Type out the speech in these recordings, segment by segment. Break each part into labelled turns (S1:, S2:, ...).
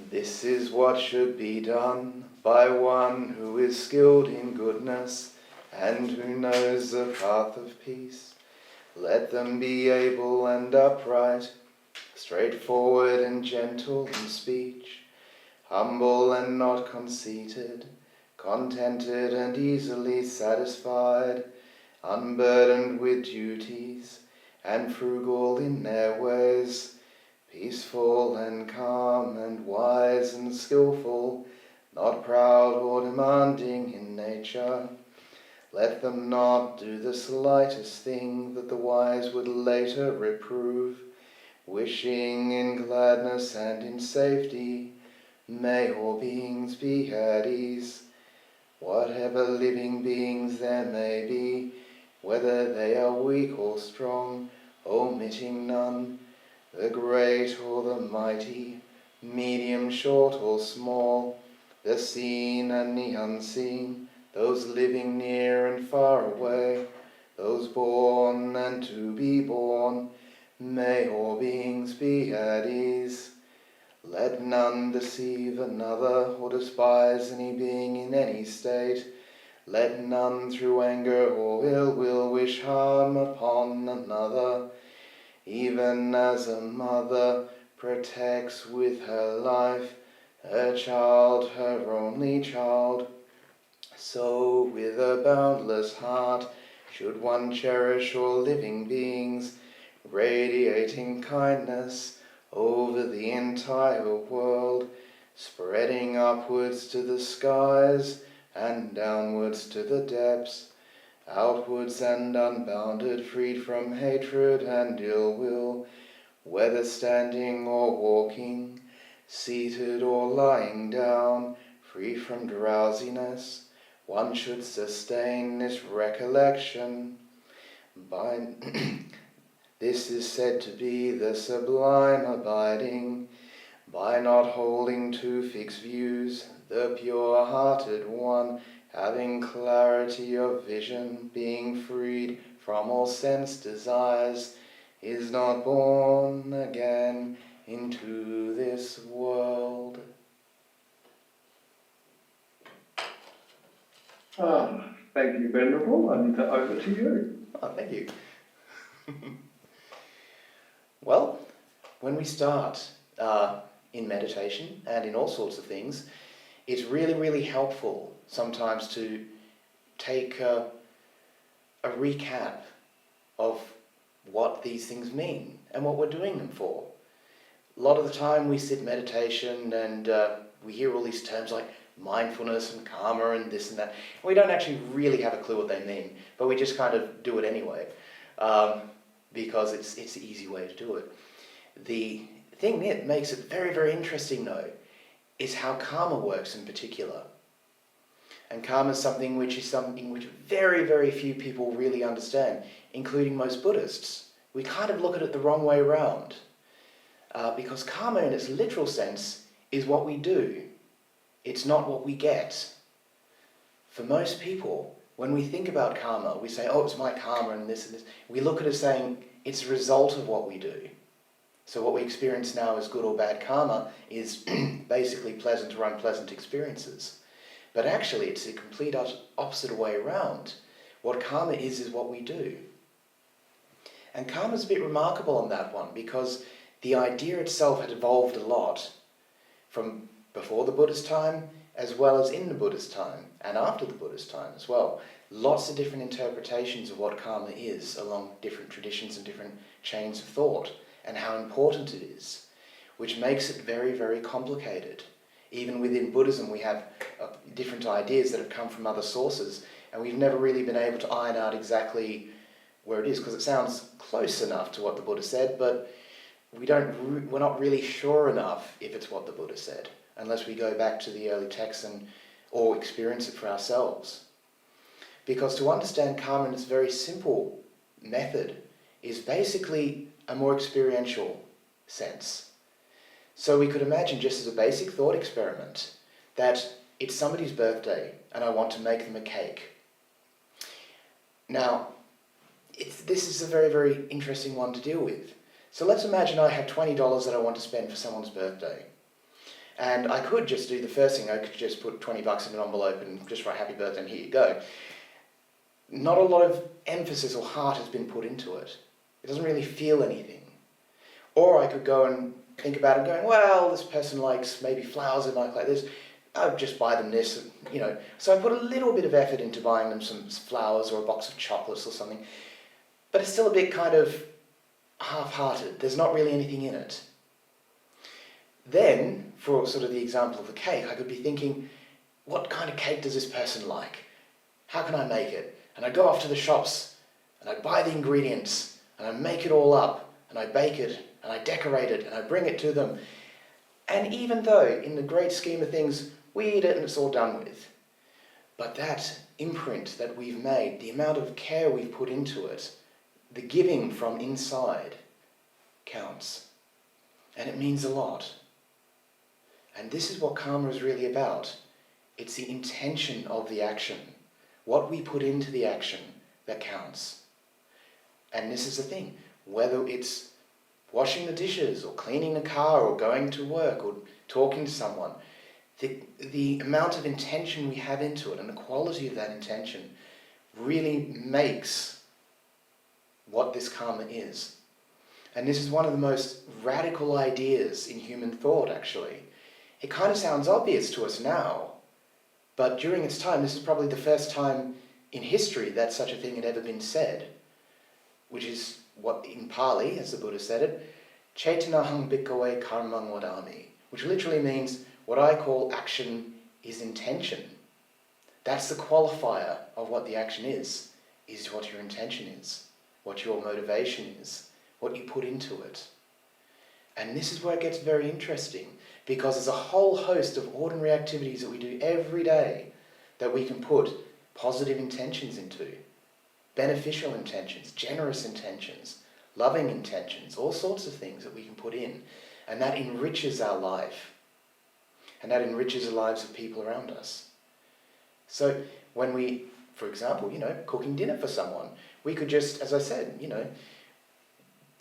S1: This is what should be done by one who is skilled in goodness and who knows the path of peace. Let them be able and upright, straightforward and gentle in speech, humble and not conceited, contented and easily satisfied, unburdened with duties, and frugal in their ways, peaceful and calm and wise and skillful, not proud or demanding in nature. Let them not do the slightest thing that the wise would later reprove, wishing in gladness and in safety, may all beings be at ease. Whatever living beings there may be, whether they are weak or strong, omitting none, the great or the mighty, medium, short or small, the seen and the unseen, those living near and far away, those born and to be born, may all beings be at ease. Let none deceive another or despise any being in any state. Let none through anger or ill will wish harm upon another. Even as a mother protects with her life her child, her only child, so with a boundless heart should one cherish all living beings, radiating kindness over the entire world, spreading upwards to the skies and downwards to the depths, outwards and unbounded, freed from hatred and ill will, whether standing or walking, seated or lying down, free from drowsiness. One should sustain this recollection. This is said to be the sublime abiding, by not holding to fixed views, the pure-hearted one, having clarity of vision, being freed from all sense desires, is not born again into this world.
S2: Thank you, Venerable, and over to you.
S1: Oh, thank you. Well, when we start in meditation and in all sorts of things, it's really, really helpful sometimes to take a recap of what these things mean and what we're doing them for. A lot of the time we sit in meditation and we hear all these terms like mindfulness and karma and this and that. We don't actually really have a clue what they mean, but we just kind of do it anyway because it's the easy way to do it. The thing that makes it very, very interesting though is how karma works in particular. And karma is something which very, very few people really understand, including most Buddhists. We kind of look at it the wrong way around. Because karma in its literal sense is what we do. It's not what we get. For most people, when we think about karma, we say, oh, it's my karma and this and this. We look at it saying it's a result of what we do. So what we experience now as good or bad karma is basically pleasant or unpleasant experiences. But actually, it's the complete opposite way around. What karma is what we do. And karma is a bit remarkable on that one, because the idea itself had evolved a lot from before the Buddha's time, as well as in the Buddha's time, and after the Buddha's time as well. Lots of different interpretations of what karma is along different traditions and different chains of thought, and how important it is, which makes it very, very complicated. Even within Buddhism, we have different ideas that have come from other sources, and we've never really been able to iron out exactly where it is, because it sounds close enough to what the Buddha said, but we're not really sure enough if it's what the Buddha said, unless we go back to the early texts or experience it for ourselves. Because to understand karma in its very simple method is basically a more experiential sense. So we could imagine, just as a basic thought experiment, that it's somebody's birthday and I want to make them a cake. Now, this is a very, very interesting one to deal with. So let's imagine I have $20 that I want to spend for someone's birthday. And I could just do the first thing, I could just put $20 in an envelope and just write happy birthday and here you go. Not a lot of emphasis or heart has been put into it. It doesn't really feel anything. Or I could go and think about it going, well, this person likes maybe flowers they might like this. I'll just buy them this, you know. So I put a little bit of effort into buying them some flowers or a box of chocolates or something. But it's still a bit kind of half-hearted. There's not really anything in it. Then, for sort of the example of the cake, I could be thinking, what kind of cake does this person like? How can I make it? And I go off to the shops and I buy the ingredients and I make it all up and I bake it and I decorate it and I bring it to them. And even though, in the great scheme of things, we eat it and it's all done with, but that imprint that we've made, the amount of care we've put into it, the giving from inside counts. And it means a lot. And this is what karma is really about. It's the intention of the action, what we put into the action that counts. And this is the thing, whether it's washing the dishes or cleaning the car or going to work or talking to someone, the amount of intention we have into it and the quality of that intention really makes what this karma is. And this is one of the most radical ideas in human thought, actually. It kind of sounds obvious to us now, but during its time, this is probably the first time in history that such a thing had ever been said, which is what in Pali, as the Buddha said it, Cetanahang bhikkhave karmang vadami, which literally means what I call action is intention. That's the qualifier of what the action is what your intention is, what your motivation is, what you put into it. And this is where it gets very interesting, because there's a whole host of ordinary activities that we do every day that we can put positive intentions into, beneficial intentions, generous intentions, loving intentions, all sorts of things that we can put in. And that enriches our life. And that enriches the lives of people around us. So when we, for example, cooking dinner for someone, we could just, as I said,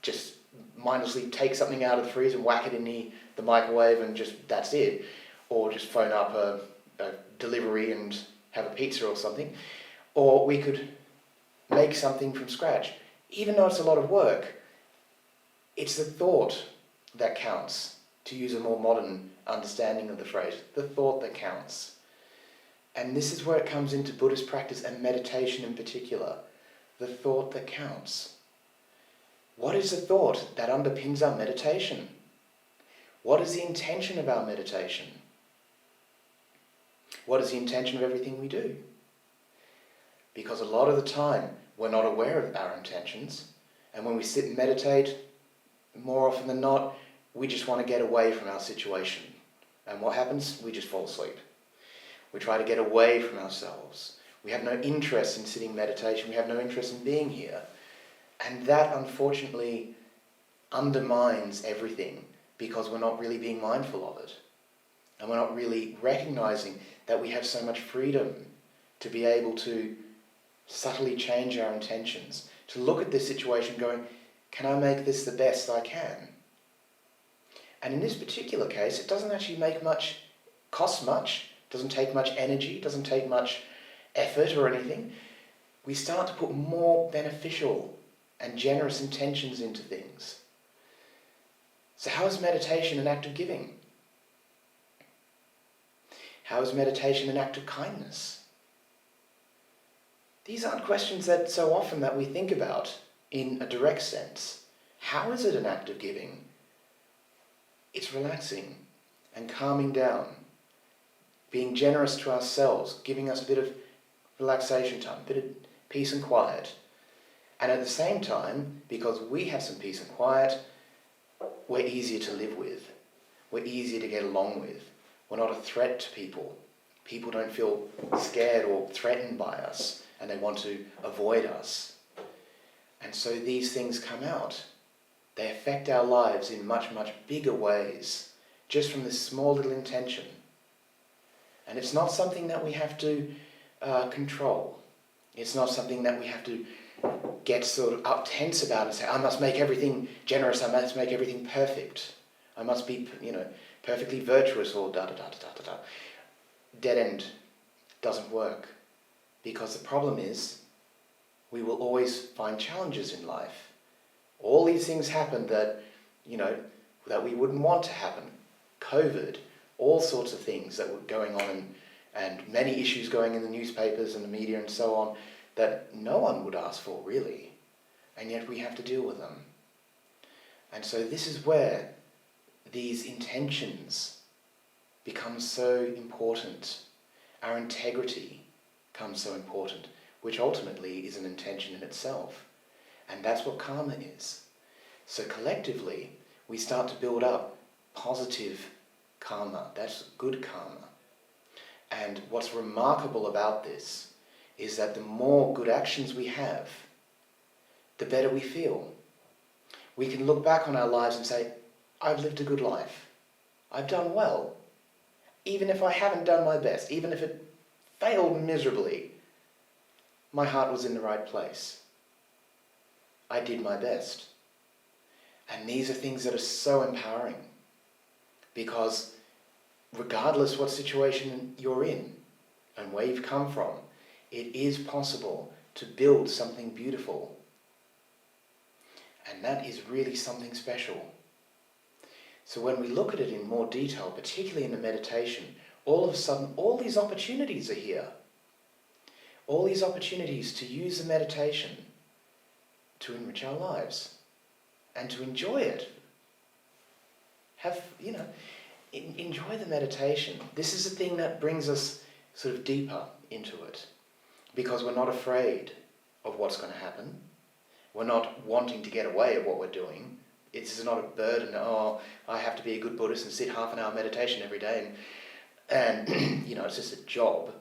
S1: just mindlessly take something out of the freezer and whack it in the microwave and just, that's it. Or just phone up a delivery and have a pizza or something. Or we could make something from scratch. Even though it's a lot of work, it's the thought that counts, to use a more modern understanding of the phrase, the thought that counts. And this is where it comes into Buddhist practice and meditation in particular, the thought that counts. What is the thought that underpins our meditation? What is the intention of our meditation? What is the intention of everything we do? Because a lot of the time we're not aware of our intentions, and when we sit and meditate, more often than not, we just want to get away from our situation. And what happens? We just fall asleep. We try to get away from ourselves. We have no interest in sitting meditation. We have no interest in being here. And that, unfortunately, undermines everything because we're not really being mindful of it. And we're not really recognizing that we have so much freedom to be able to subtly change our intentions, to look at this situation going, can I make this the best I can? And in this particular case, it doesn't actually cost much, doesn't take much energy, doesn't take much effort or anything. We start to put more beneficial and generous intentions into things. So how is meditation an act of giving? How is meditation an act of kindness? These aren't questions that so often that we think about in a direct sense. How is it an act of giving? It's relaxing and calming down, being generous to ourselves, giving us a bit of relaxation time, a bit of peace and quiet. And at the same time, because we have some peace and quiet, we're easier to live with. We're easier to get along with. We're not a threat to people. People don't feel scared or threatened by us, and they want to avoid us. And so these things come out. They affect our lives in much, much bigger ways, just from this small little intention. And it's not something that we have to control. It's not something that we have to get sort of up tense about it and say, I must make everything generous, I must make everything perfect, I must be, perfectly virtuous, or da-da-da-da-da-da. Dead end. Doesn't work. Because the problem is, we will always find challenges in life. All these things happen that, that we wouldn't want to happen. COVID, all sorts of things that were going on, and many issues going in the newspapers and the media and so on, that no one would ask for, really. And yet we have to deal with them. And so this is where these intentions become so important. Our integrity comes so important, which ultimately is an intention in itself. And that's what karma is. So collectively, we start to build up positive karma. That's good karma. And what's remarkable about this is that the more good actions we have, the better we feel. We can look back on our lives and say, I've lived a good life. I've done well. Even if I haven't done my best, even if it failed miserably, my heart was in the right place. I did my best. And these are things that are so empowering, because regardless what situation you're in and where you've come from, it is possible to build something beautiful. And that is really something special. So when we look at it in more detail, particularly in the meditation, all of a sudden, all these opportunities are here. All these opportunities to use the meditation to enrich our lives and to enjoy it. Enjoy the meditation. This is the thing that brings us sort of deeper into it, because we're not afraid of what's going to happen. We're not wanting to get away of what we're doing. It's not a burden, I have to be a good Buddhist and sit half an hour meditation every day and it's just a job.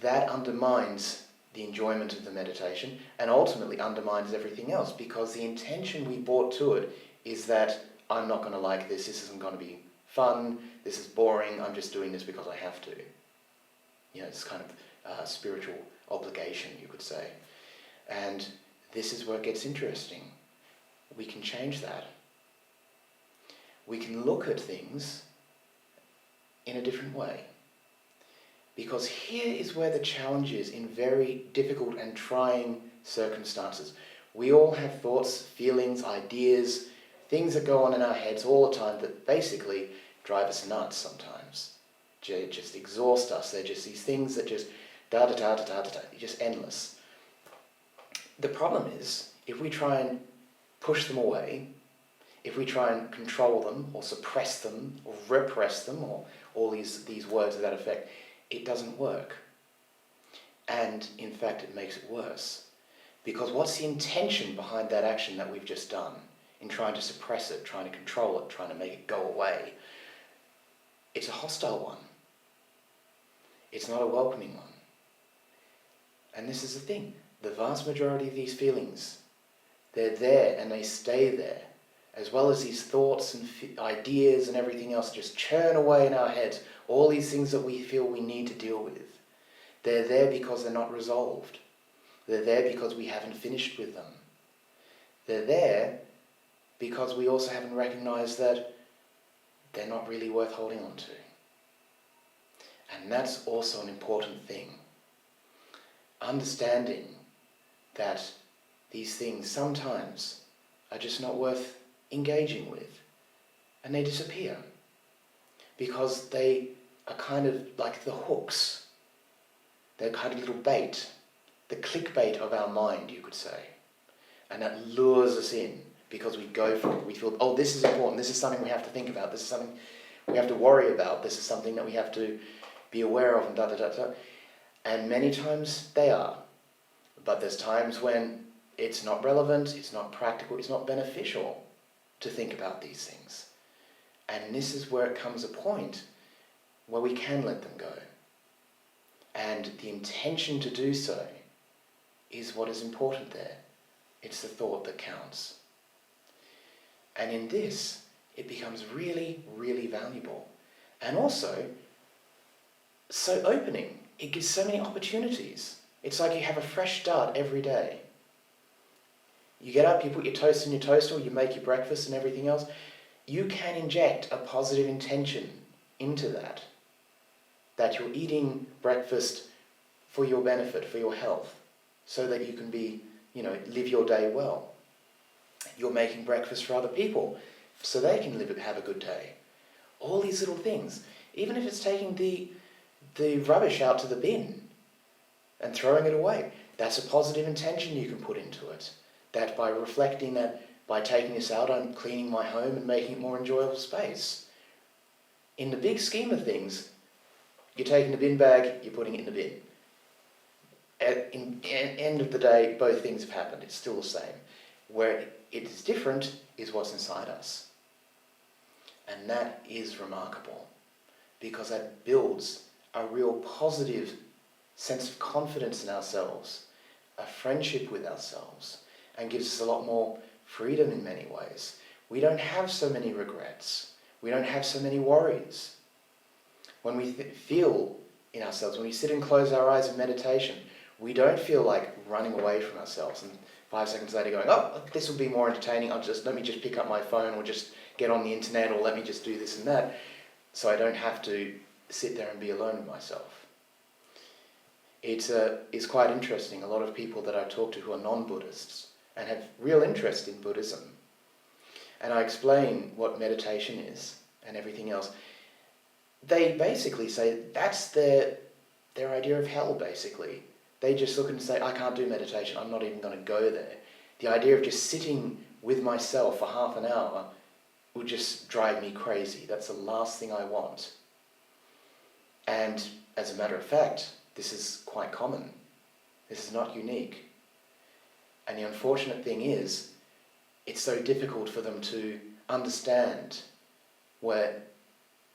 S1: That undermines the enjoyment of the meditation and ultimately undermines everything else, because the intention we brought to it is that I'm not going to like this isn't going to be fun, this is boring, I'm just doing this because I have to. It's kind of spiritual obligation, you could say. And this is where it gets interesting. We can change that. We can look at things in a different way. Because here is where the challenge is in very difficult and trying circumstances. We all have thoughts, feelings, ideas, things that go on in our heads all the time that basically drive us nuts sometimes. Just exhaust us. They're just these things that just just endless. The problem is, if we try and push them away, if we try and control them or suppress them or repress them or all these words of that effect, it doesn't work. And in fact, it makes it worse. Because what's the intention behind that action that we've just done in trying to suppress it, trying to control it, trying to make it go away? It's a hostile one. It's not a welcoming one. And this is the thing. The vast majority of these feelings, they're there and they stay there, as well as these thoughts and ideas and everything else just churn away in our heads, all these things that we feel we need to deal with. They're there because they're not resolved. They're there because we haven't finished with them. They're there because we also haven't recognized that they're not really worth holding on to. And that's also an important thing. Understanding that these things sometimes are just not worth engaging with, and they disappear because they are kind of like the hooks. They're kind of little bait, the clickbait of our mind, you could say, and that lures us in because we go for it. We feel, oh, this is important, this is something we have to think about, this is something we have to worry about, this is something that we have to be aware of, and da-da-da-da. And many times they are. But there's times when it's not relevant, it's not practical, it's not beneficial to think about these things. And this is where it comes a point where we can let them go. And the intention to do so is what is important there. It's the thought that counts. And in this, it becomes really, really valuable. And also, so opening. It gives so many opportunities. It's like you have a fresh start every day. You get up, you put your toast in your toaster, you make your breakfast and everything else. You can inject a positive intention into that you're eating breakfast for your benefit, for your health, so that you can live your day well. You're making breakfast for other people, so they can have a good day. All these little things, even if it's taking the rubbish out to the bin and throwing it away, that's a positive intention you can put into it. That by reflecting that, by taking this out, I'm cleaning my home and making it more enjoyable space. In the big scheme of things, you're taking the bin bag, you're putting it in the bin. At end of the day, both things have happened. It's still the same. Where it is different is what's inside us. And that is remarkable, because that builds a real positive sense of confidence in ourselves, a friendship with ourselves, and gives us a lot more freedom in many ways. We don't have so many regrets. We don't have so many worries. When we feel in ourselves, when we sit and close our eyes in meditation, we don't feel like running away from ourselves and 5 seconds later going, oh, this will be more entertaining, let me just pick up my phone or just get on the internet, or let me just do this and that, so I don't have to sit there and be alone with myself. It's quite interesting. A lot of people that I talk to who are non-Buddhists and have real interest in Buddhism, and I explain what meditation is and everything else, they basically say that's their idea of hell, basically. They just look and say, I can't do meditation, I'm not even going to go there. The idea of just sitting with myself for half an hour would just drive me crazy. That's the last thing I want. And as a matter of fact, this is quite common. This is not unique. And the unfortunate thing is, it's so difficult for them to understand where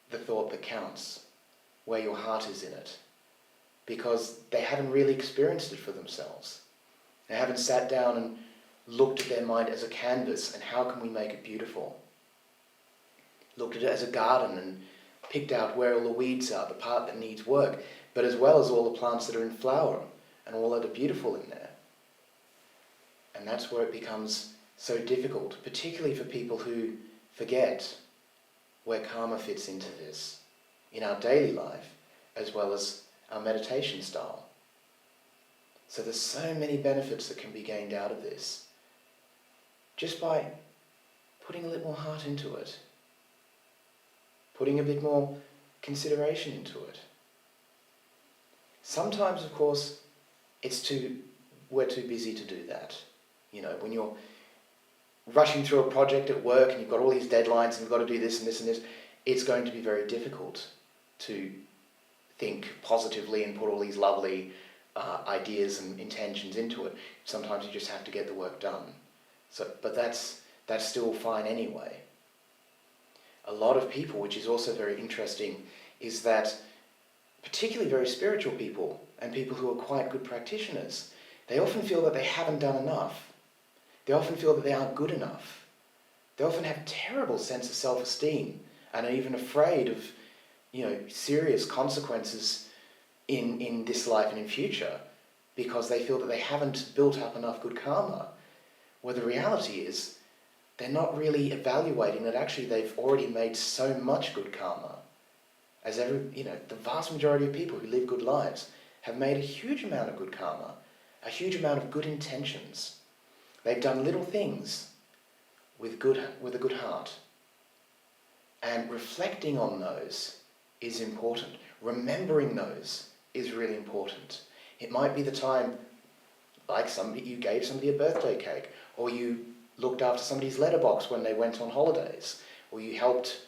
S1: the thought that counts, where your heart is in it, because they haven't really experienced it for themselves. They haven't sat down and looked at their mind as a canvas and how can we make it beautiful. Looked at it as a garden and picked out where all the weeds are, the part that needs work, but as well as all the plants that are in flower and all that are beautiful in there. And that's where it becomes so difficult, particularly for people who forget where karma fits into this in our daily life as well as our meditation style. So there's so many benefits that can be gained out of this just by putting a little more heart into it, putting a bit more consideration into it. Sometimes, of course, we're too busy to do that. When you're rushing through a project at work and you've got all these deadlines and you've got to do this and this and this, it's going to be very difficult to think positively and put all these lovely ideas and intentions into it. Sometimes you just have to get the work done. But that's still fine anyway. A lot of people, which is also very interesting, is that particularly very spiritual people and people who are quite good practitioners, they often feel that they haven't done enough. They often feel that they aren't good enough. They often have a terrible sense of self-esteem and are even afraid of, serious consequences in this life and in future because they feel that they haven't built up enough good karma. Where the reality is, they're not really evaluating that actually they've already made so much good karma. As the vast majority of people who live good lives have made a huge amount of good karma, a huge amount of good intentions. They've done little things with a good heart. And reflecting on those is important. Remembering those is really important. It might be the time, like you gave somebody a birthday cake, or you looked after somebody's letterbox when they went on holidays, or you helped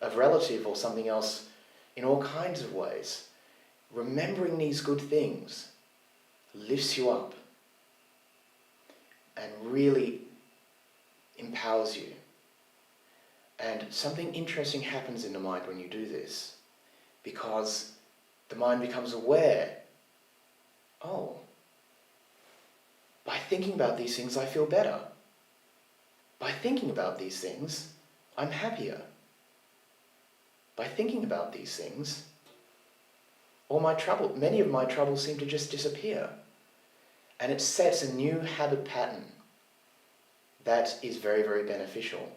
S1: a relative or something else in all kinds of ways. Remembering these good things lifts you up and really empowers you. And something interesting happens in the mind when you do this, because the mind becomes aware, by thinking about these things I feel better. By thinking about these things, I'm happier. By thinking about these things, many of my troubles seem to just disappear. And it sets a new habit pattern that is very, very beneficial,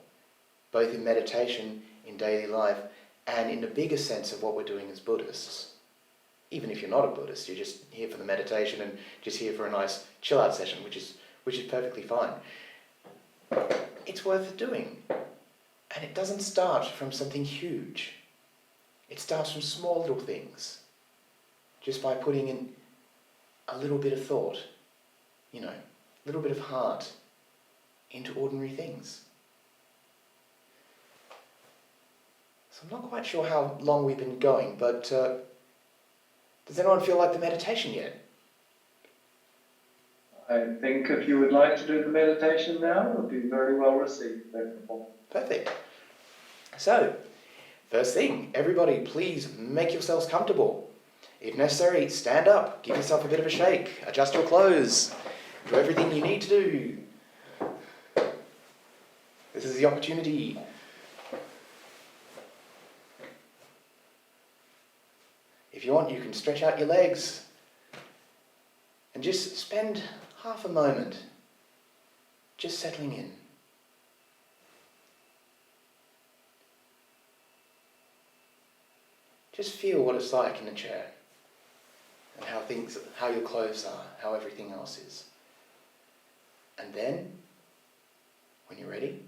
S1: both in meditation, in daily life, and in the bigger sense of what we're doing as Buddhists. Even if you're not a Buddhist, you're just here for the meditation and just here for a nice chill-out session, which is perfectly fine. It's worth doing. And it doesn't start from something huge. It starts from small little things. Just by putting in a little bit of thought, a little bit of heart into ordinary things. So I'm not quite sure how long we've been going, but does anyone feel like the meditation yet?
S2: I think if you would like to do the meditation now, it would be very well received. Venerable.
S1: Perfect. So, first thing, everybody please make yourselves comfortable. If necessary, stand up, give yourself a bit of a shake, adjust your clothes, do everything you need to do. This is the opportunity. If you want, you can stretch out your legs and just spend half a moment just settling in. Just feel what it's like in the chair and how your clothes are, how everything else is. And then, when you're ready,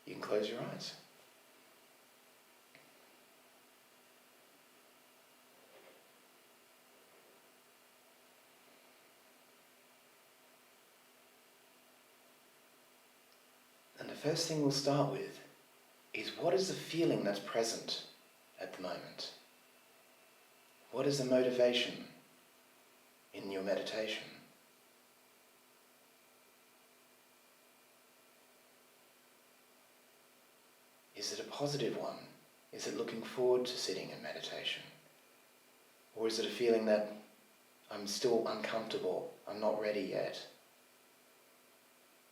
S1: you can close your eyes. And the first thing we'll start with is, what is the feeling that's present at the moment? What is the motivation in your meditation? Is it a positive one? Is it looking forward to sitting in meditation? Or is it a feeling that I'm still uncomfortable, I'm not ready yet?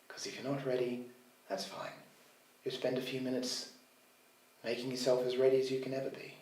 S1: Because if you're not ready, that's fine. You spend a few minutes making yourself as ready as you can ever be.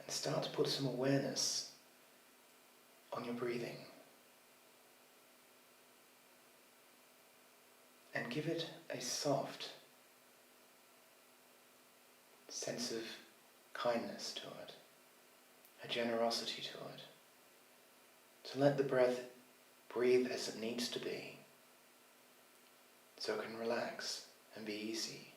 S1: Start to put some awareness on your breathing and give it a soft sense of kindness to it, a generosity to it, to let the breath breathe as it needs to be so it can relax and be easy.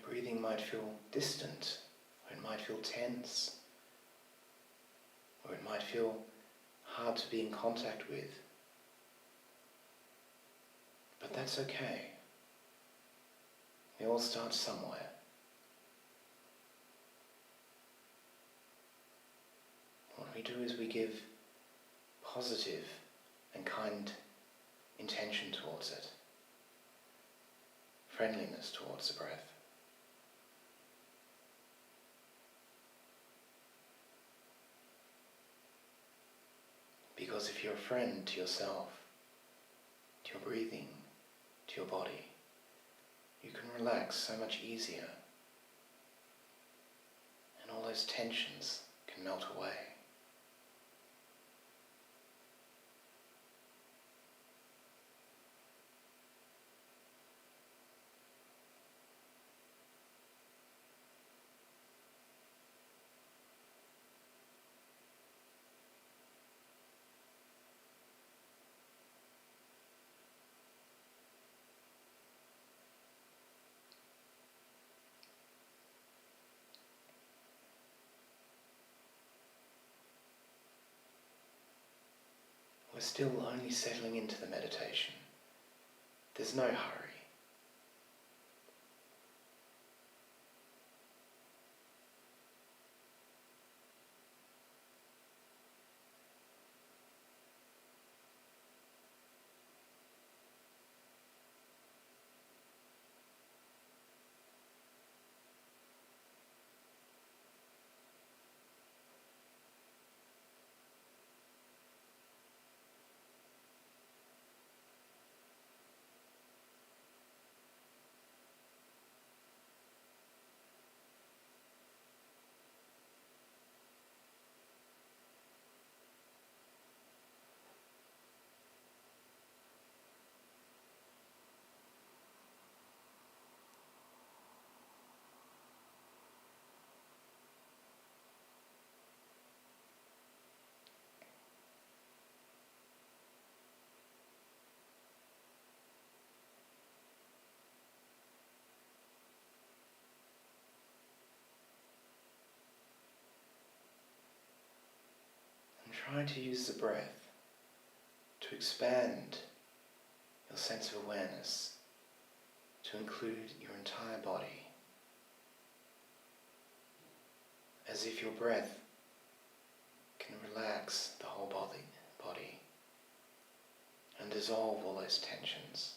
S1: Breathing might feel distant, or it might feel tense, or it might feel hard to be in contact with. But that's okay. We all start somewhere. What we do is we give positive and kind intention towards it, friendliness towards the breath. Because if you're a friend to yourself, to your breathing, to your body, you can relax so much easier, and all those tensions can melt away. We're still only settling into the meditation. There's no hurry. And try to use the breath to expand your sense of awareness to include your entire body, as if your breath can relax the whole body and dissolve all those tensions.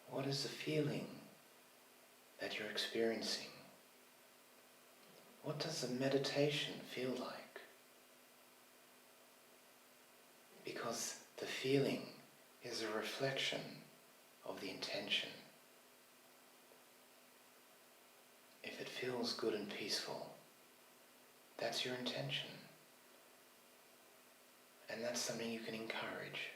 S1: What is the feeling that you're experiencing? What does the meditation feel like? Because the feeling is a reflection of the intention. If it feels good and peaceful, that's your intention. And that's something you can encourage.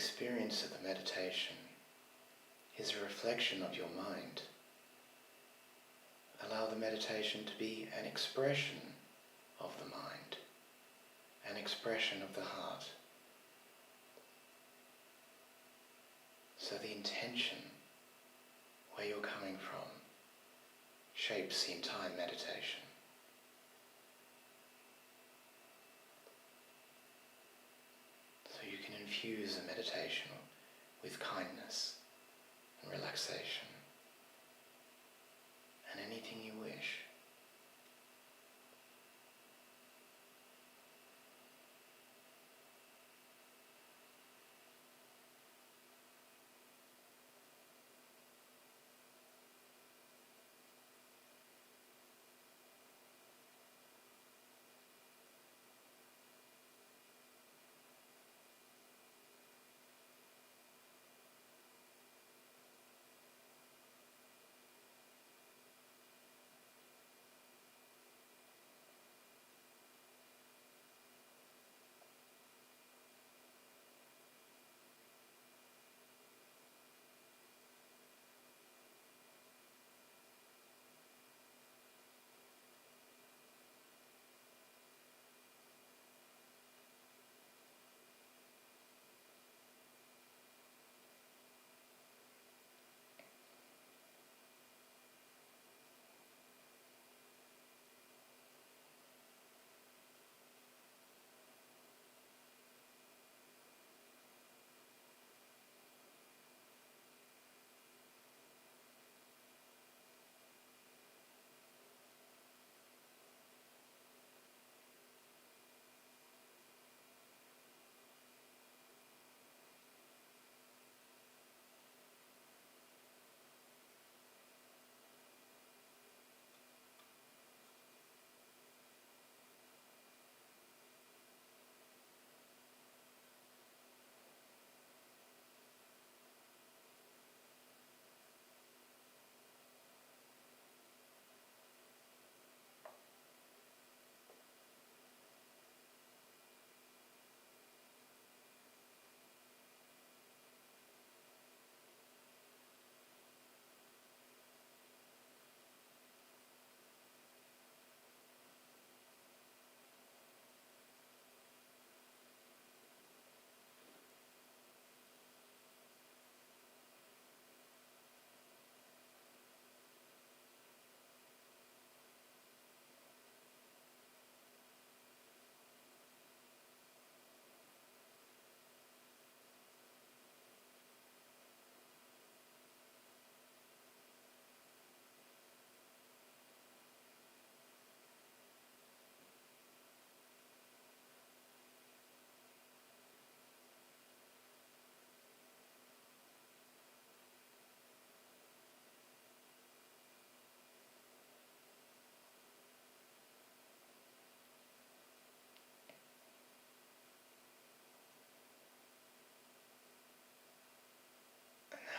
S1: experience of the meditation is a reflection of your mind. Allow the meditation to be an expression of the mind, an expression of the heart. So the intention, where you're coming from, shapes the entire meditation. So you can infuse a meditation with kindness and relaxation and anything you wish.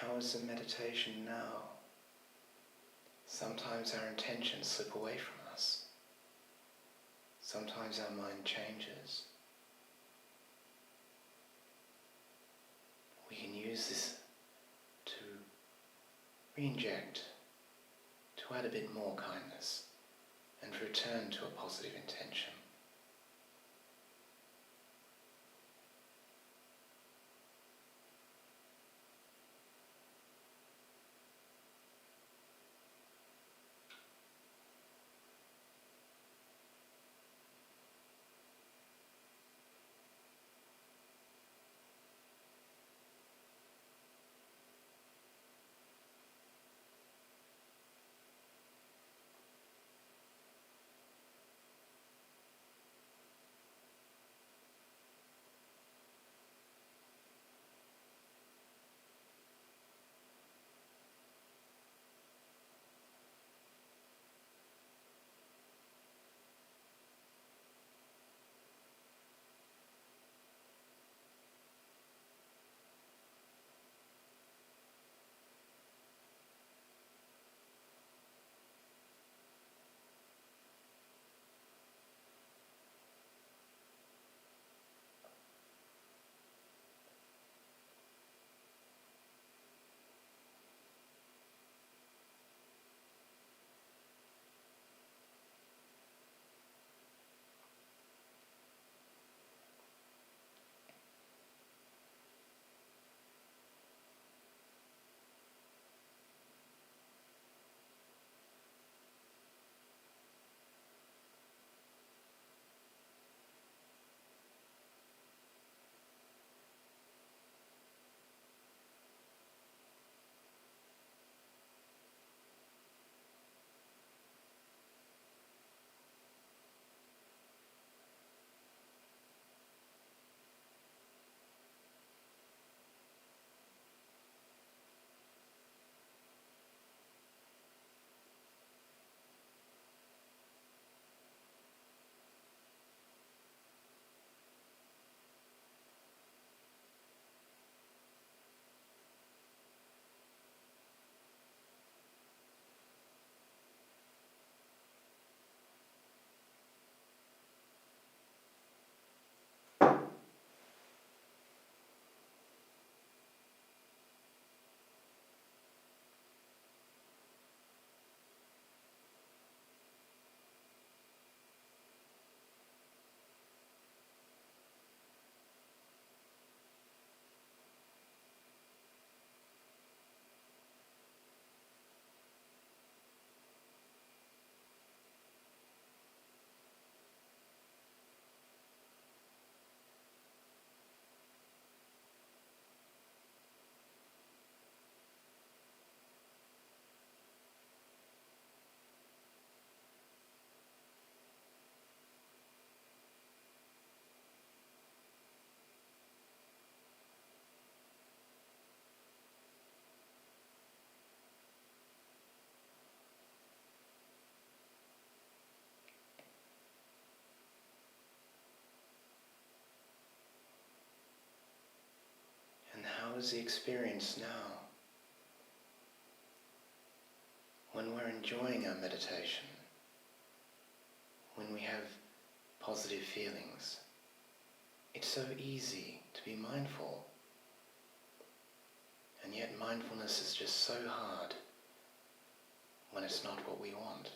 S1: How is the meditation now? Sometimes our intentions slip away from us. Sometimes our mind changes. We can use this to re-inject, to add a bit more kindness, and return to a positive intention. is the experience now? When we're enjoying our meditation, when we have positive feelings, it's so easy to be mindful. And yet mindfulness is just so hard when it's not what we want.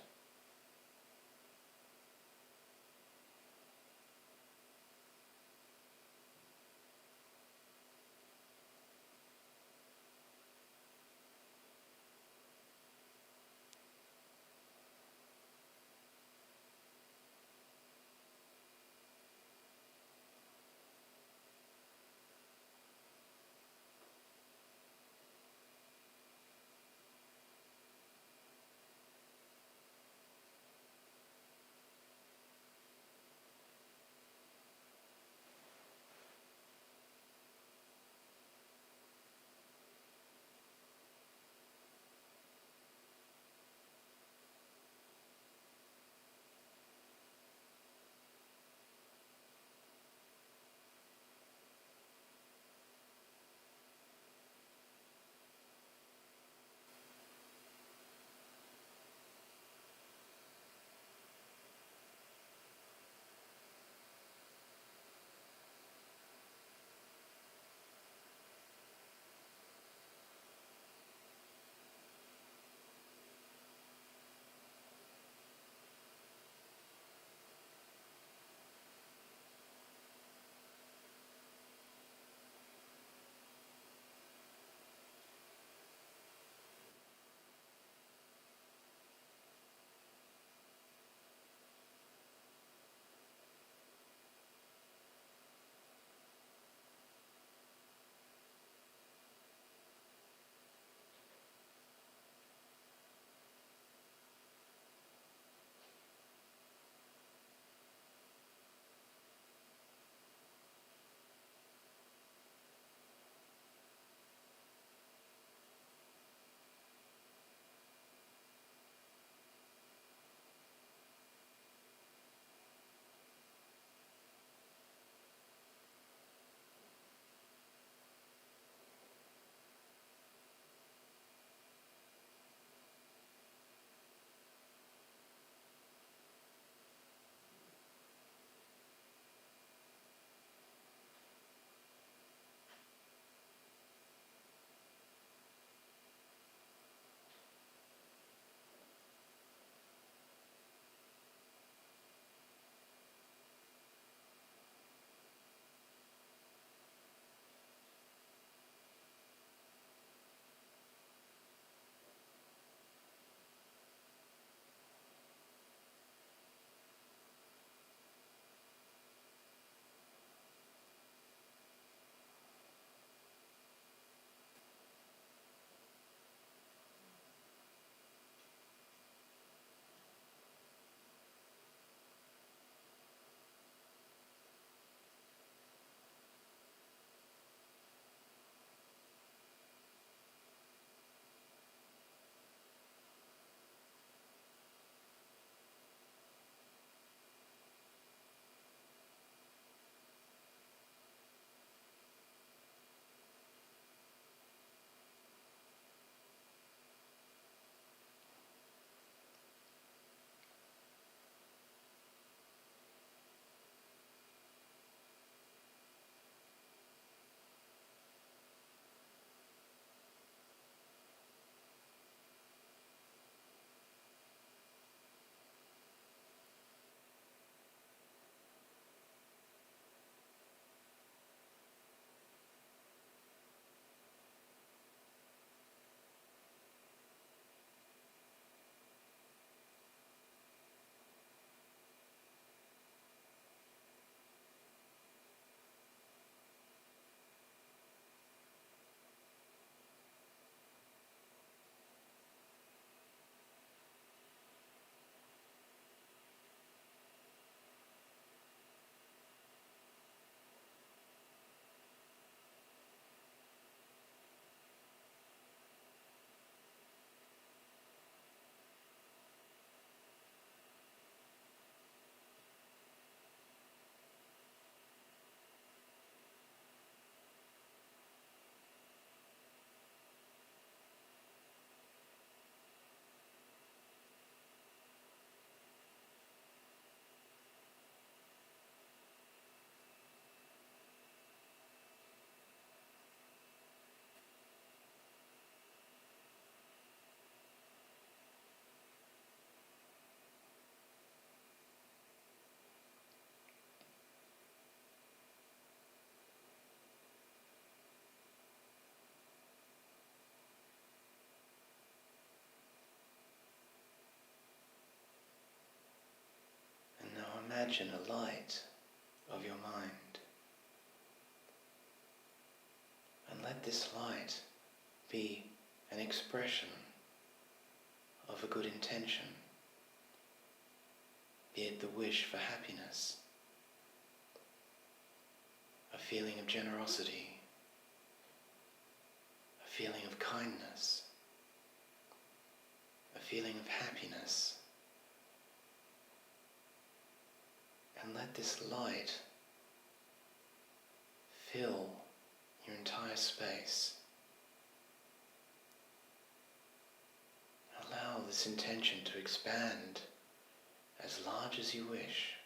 S1: imagine a light of your mind. And let this light be an expression of a good intention, be it the wish for happiness, a feeling of generosity, a feeling of kindness, a feeling of happiness. And let this light fill your entire space. Allow this intention to expand as large as you wish.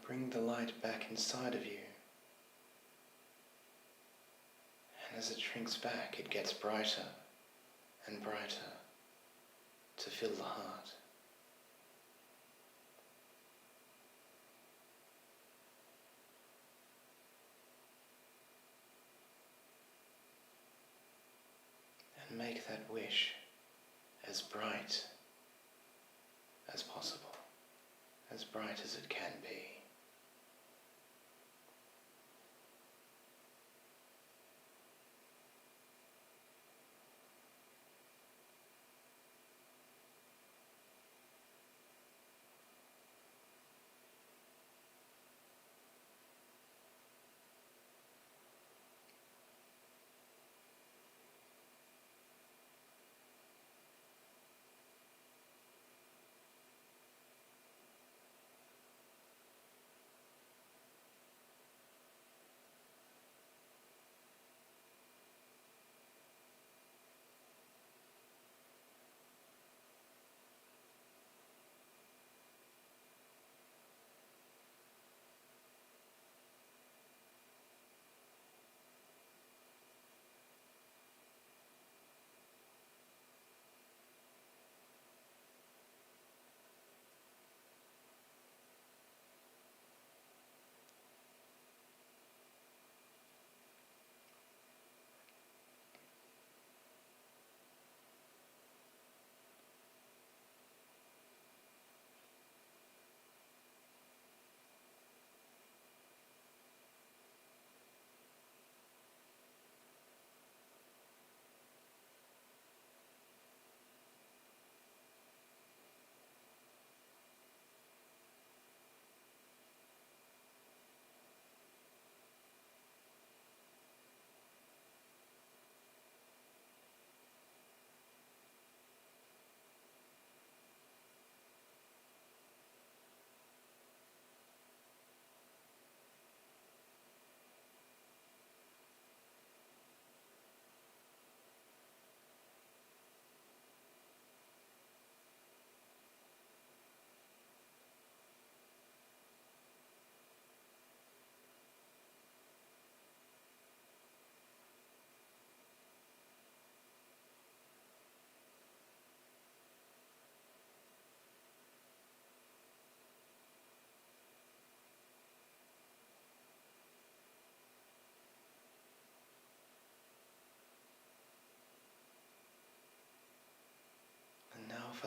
S1: Bring the light back inside of you. And as it shrinks back, it gets brighter and brighter to fill the heart. And make that wish as bright as possible, as bright as it can be.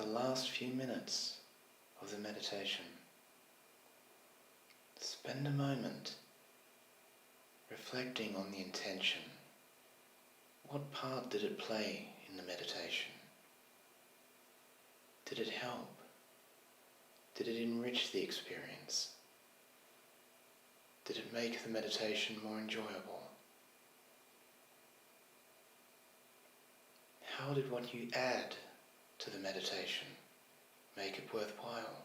S1: the last few minutes of the meditation, spend a moment reflecting on the intention. What part did it play in the meditation? Did it help? Did it enrich the experience? Did it make the meditation more enjoyable? How did what you add to the meditation make it worthwhile?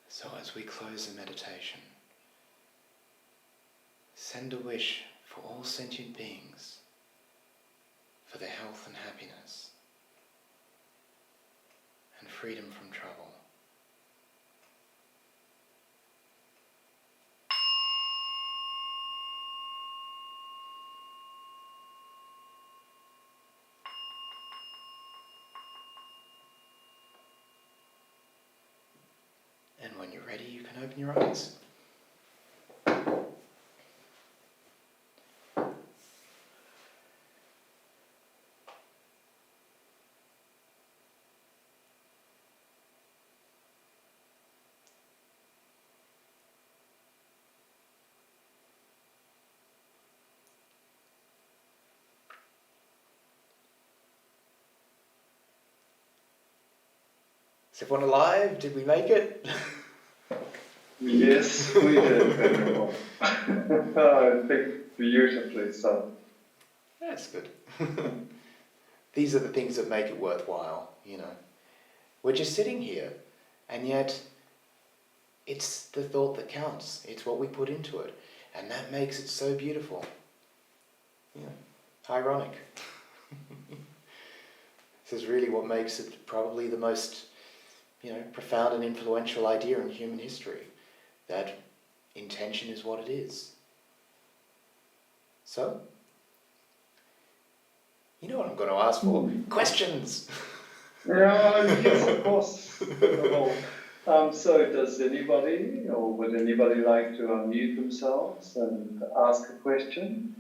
S1: So as we close the meditation, send a wish for all sentient beings, for their health and happiness, and freedom from trouble. And when you're ready, you can open your eyes. Is everyone alive? Did we make it?
S2: Yes, we did, Venerable. I think beautifully so.
S1: That's good. These are the things that make it worthwhile, you know. We're just sitting here, and yet it's the thought that counts. It's what we put into it, and that makes it so beautiful. Yeah, ironic. This is really what makes it probably the most, profound and influential idea in human history, that intention is what it is. So, you know what I'm going to ask for? Questions!
S2: Yes, of course. So does anybody, or would anybody like to unmute themselves and ask a question?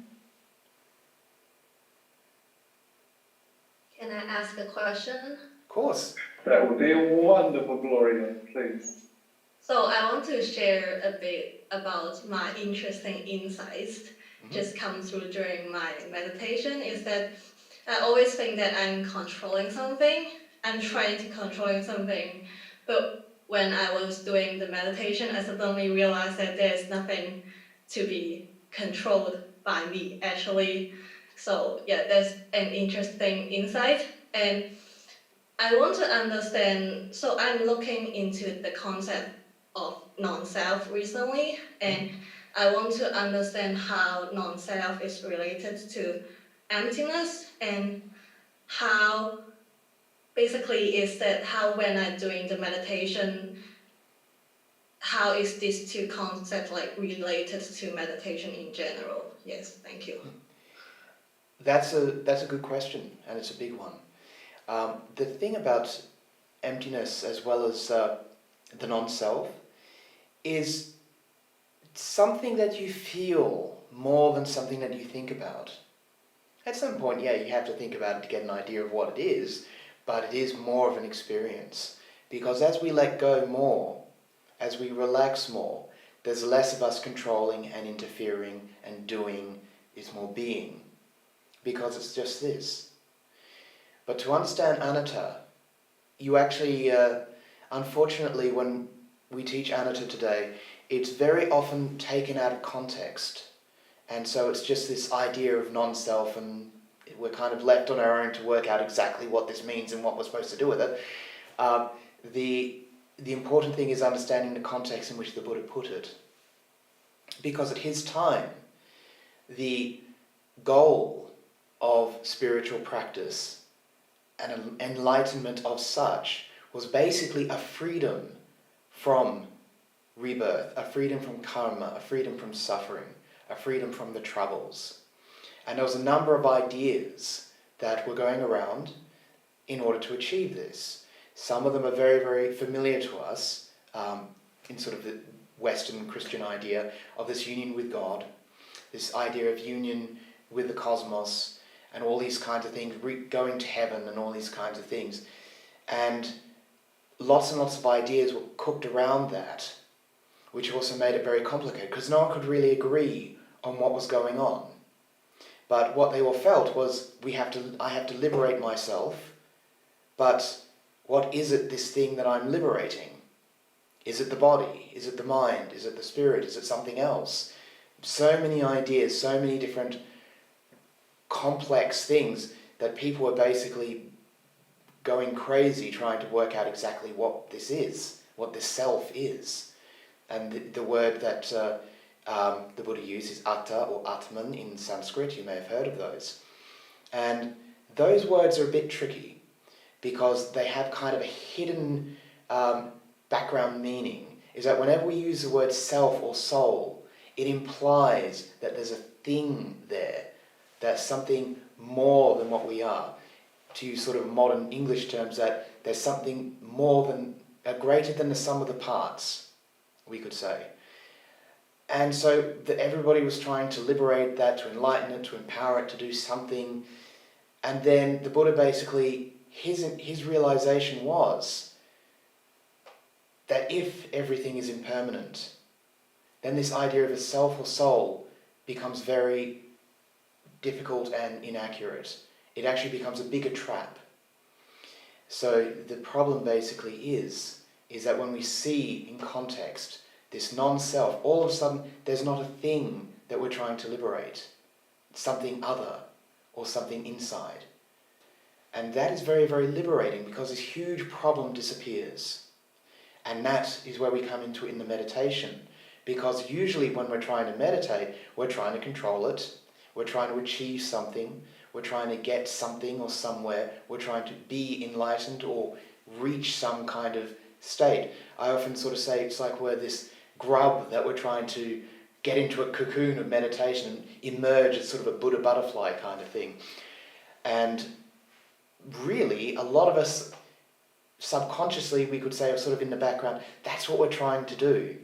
S3: Can I ask a question?
S1: Of course.
S2: That would be wonderful, Gloria, please.
S3: So I want to share a bit about my interesting insights just come through during my meditation, is that I always think that I'm controlling something. I'm trying to control something, but when I was doing the meditation, I suddenly realized that there's nothing to be controlled by me, actually. So yeah, that's an interesting insight. And I want to understand, so I'm looking into the concept of non-self recently, and I want to understand how non-self is related to emptiness, and how basically is that how when I'm doing the meditation, how is these two concepts related to meditation in general? Yes, thank you.
S1: That's a good question, and it's a big one. The thing about emptiness as well as the non-self is something that you feel more than something that you think about. At some point, yeah, you have to think about it to get an idea of what it is, but it is more of an experience. Because as we let go more, as we relax more, there's less of us controlling and interfering and doing, is more being. Because it's just this. But to understand anatta, you actually, unfortunately, when we teach anatta today, it's very often taken out of context. And so it's just this idea of non-self, and we're kind of left on our own to work out exactly what this means and what we're supposed to do with it. The important thing is understanding the context in which the Buddha put it. Because at his time, the goal of spiritual practice and an enlightenment of such was basically a freedom from rebirth, a freedom from karma, a freedom from suffering, a freedom from the troubles. And there was a number of ideas that were going around in order to achieve this. Some of them are very, very familiar to us in sort of the Western Christian idea of this union with God, this idea of union with the cosmos, and all these kinds of things, going to heaven and all these kinds of things. And lots of ideas were cooked around that, which also made it very complicated, because no one could really agree on what was going on. But what they all felt was, I have to liberate myself, but what is it, this thing that I'm liberating? Is it the body? Is it the mind? Is it the spirit? Is it something else? So many ideas, so many different complex things that people are basically going crazy trying to work out exactly what this is, what this self is. And the word that the Buddha used is atta or atman in Sanskrit. You may have heard of those. And those words are a bit tricky because they have kind of a hidden background meaning. Is that whenever we use the word self or soul, it implies that there's a thing there, that's something more than what we are. To use sort of modern English terms, that there's something more than, greater than the sum of the parts, we could say. And so everybody was trying to liberate that, to enlighten it, to empower it, to do something. And then the Buddha basically, his realization was that if everything is impermanent, then this idea of a self or soul becomes very difficult and inaccurate. It actually becomes a bigger trap. So the problem basically is that when we see in context this non-self, all of a sudden there's not a thing that we're trying to liberate. It's something other or something inside. And that is very, very liberating because this huge problem disappears. And that is where we come into it in the meditation. Because usually when we're trying to meditate, we're trying to control it, we're trying to achieve something, we're trying to get something or somewhere, we're trying to be enlightened or reach some kind of state. I often sort of say it's like we're this grub that we're trying to get into a cocoon of meditation and emerge as sort of a Buddha butterfly kind of thing. And really, a lot of us, subconsciously, we could say, are sort of in the background, that's what we're trying to do.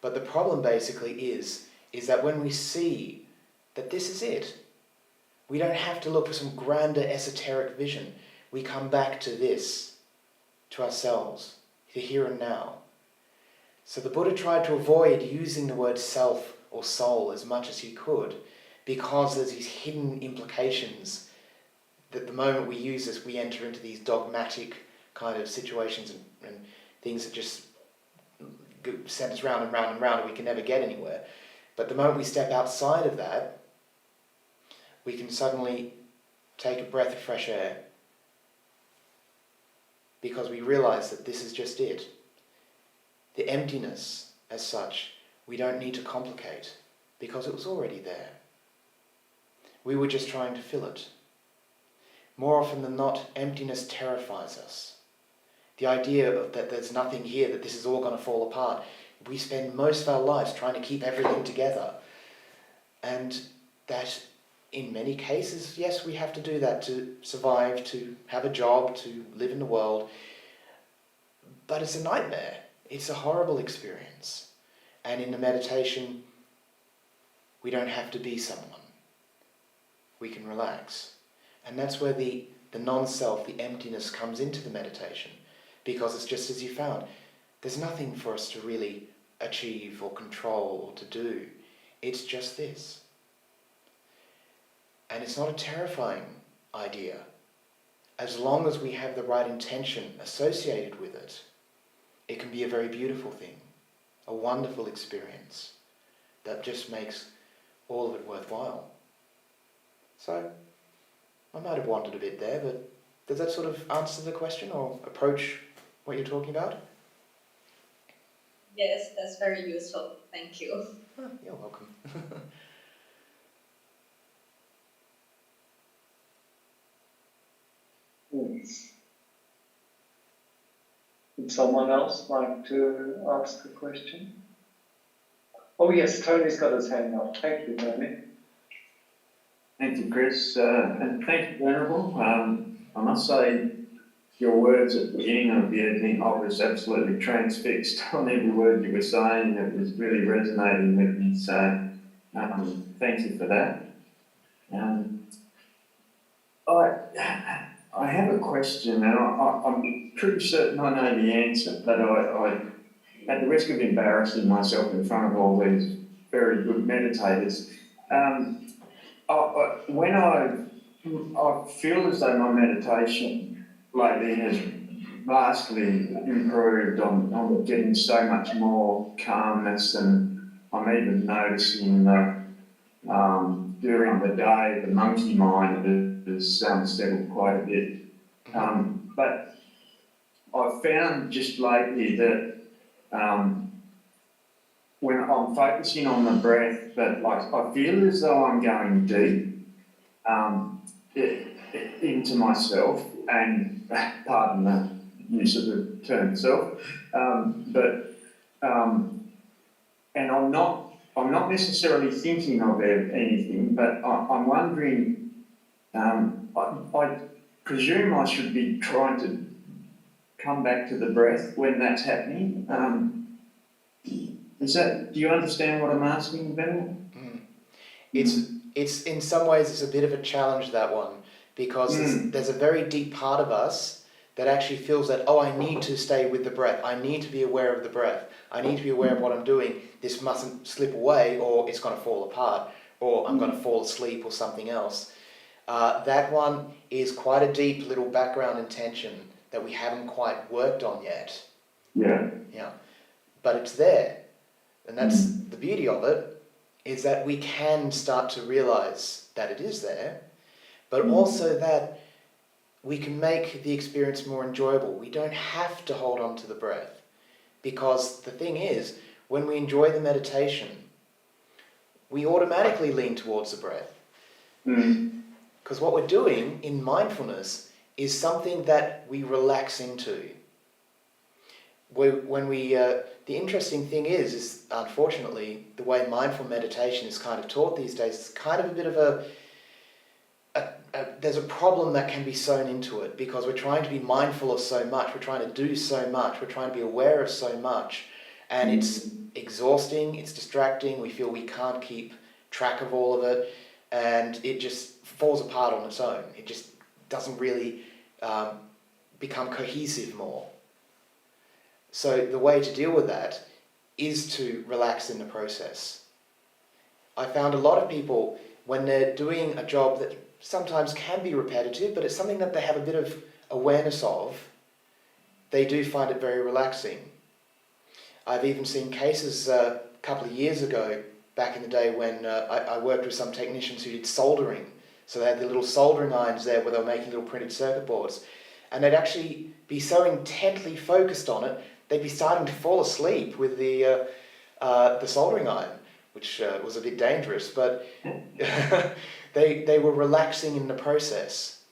S1: But the problem basically is that when we see that this is it, we don't have to look for some grander esoteric vision. We come back to this, to ourselves, the here and now. So the Buddha tried to avoid using the word self or soul as much as he could, because there's these hidden implications that the moment we use this, we enter into these dogmatic kind of situations and things that just send us round and round and round and we can never get anywhere. But the moment we step outside of that, we can suddenly take a breath of fresh air because we realize that this is just it. The emptiness, as such, we don't need to complicate because it was already there. We were just trying to fill it. More often than not, emptiness terrifies us. The idea of that there's nothing here, that this is all going to fall apart. We spend most of our lives trying to keep everything together. And that in many cases, yes, we have to do that to survive, to have a job, to live in the world. But it's a nightmare. It's a horrible experience. And in the meditation, we don't have to be someone. We can relax. And that's where the non-self, the emptiness comes into the meditation. Because it's just as you found, there's nothing for us to really achieve or control or to do. It's just this. And it's not a terrifying idea. As long as we have the right intention associated with it, it can be a very beautiful thing, a wonderful experience that just makes all of it worthwhile. So, I might have wandered a bit there, but does that sort of answer the question or approach what you're talking about?
S3: Yes, that's very useful. Thank you.
S1: Oh, you're welcome.
S2: Yes. Would someone else like to ask a question? Oh yes, Tony's got his hand up. Thank you, Tony.
S4: Thank you, Chris, and thank you, Venerable. I must say, your words at the beginning of the evening, I was absolutely transfixed on every word you were saying. It was really resonating with me, so thank you for that. I have a question, and I'm pretty certain I know the answer, but I, at the risk of embarrassing myself in front of all these very good meditators, when I feel as though my meditation lately has vastly improved. I'm getting so much more calmness, and I'm even noticing during the day the monkey mind has settled quite a bit. But I've found just lately that when I'm focusing on the breath, that like I feel as though I'm going deep into myself, and pardon the use of the term self, and I'm not necessarily thinking of anything, but I'm wondering. I presume I should be trying to come back to the breath when that's happening. Do you understand what I'm asking, Venerable?
S1: It's in some ways it's a bit of a challenge, that one, because there's a very deep part of us that actually feels that, oh, I need to stay with the breath. I need to be aware of the breath. I need to be aware of what I'm doing. This mustn't slip away or it's going to fall apart or I'm going to fall asleep or something else. That one is quite a deep little background intention that we haven't quite worked on yet.
S4: Yeah.
S1: Yeah. But it's there. And that's the beauty of it, is that we can start to realize that it is there, but also that we can make the experience more enjoyable. We don't have to hold on to the breath, because the thing is, when we enjoy the meditation, we automatically lean towards the breath. Because what we're doing in mindfulness is something that we relax into. The interesting thing is unfortunately, the way mindful meditation is kind of taught these days, it's kind of a bit of there's a problem that can be sewn into it, because we're trying to be mindful of so much, we're trying to do so much, we're trying to be aware of so much, and it's exhausting, it's distracting, we feel we can't keep track of all of it, and it just falls apart on its own. It just doesn't really become cohesive more. So the way to deal with that is to relax in the process. I found a lot of people, when they're doing a job that sometimes can be repetitive, but it's something that they have a bit of awareness of, they do find it very relaxing. I've even seen cases a couple of years ago, back in the day when I worked with some technicians who did soldering. So they had the little soldering irons there where they were making little printed circuit boards. And they'd actually be so intently focused on it, they'd be starting to fall asleep with the soldering iron, which was a bit dangerous, but they were relaxing in the process.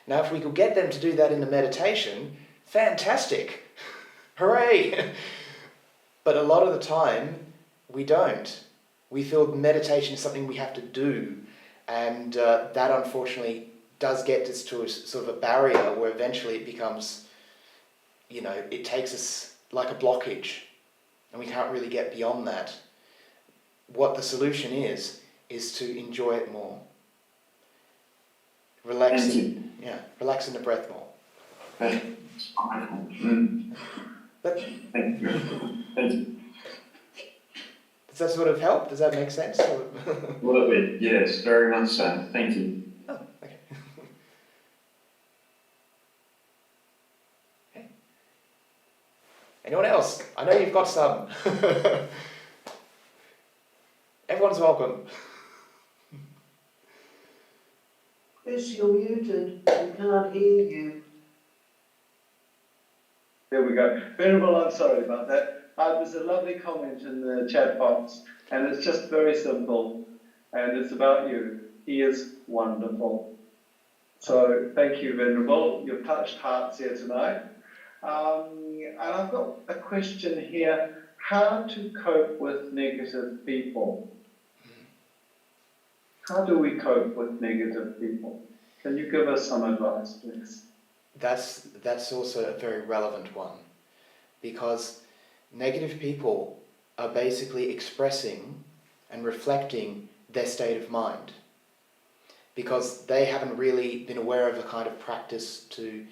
S1: Now, if we could get them to do that in the meditation, fantastic, hooray! But a lot of the time, we don't. We feel meditation is something we have to do, And that unfortunately does get us to a sort of a barrier where eventually it becomes, it takes us like a blockage and we can't really get beyond that. What the solution is to enjoy it more. Relax in the breath more.
S4: That's wonderful. Thank you. Thank you.
S1: Does that sort of help? Does that make sense?
S4: A little bit, yes, very much so. Thank you.
S1: Oh, okay. Okay. Anyone else? I know you've got some. Everyone's welcome.
S5: Chris, you're muted. We can't hear you.
S2: There we go. Venerable, I'm sorry about that. There's a lovely comment in the chat box, and it's just very simple, and it's about you. He is wonderful. So thank you, Venerable. You've touched hearts here tonight. And I've got a question here. How to cope with negative people? How do we cope with negative people? Can you give us some advice, please?
S1: That's also a very relevant one, because negative people are basically expressing and reflecting their state of mind, because they haven't really been aware of a kind of practice to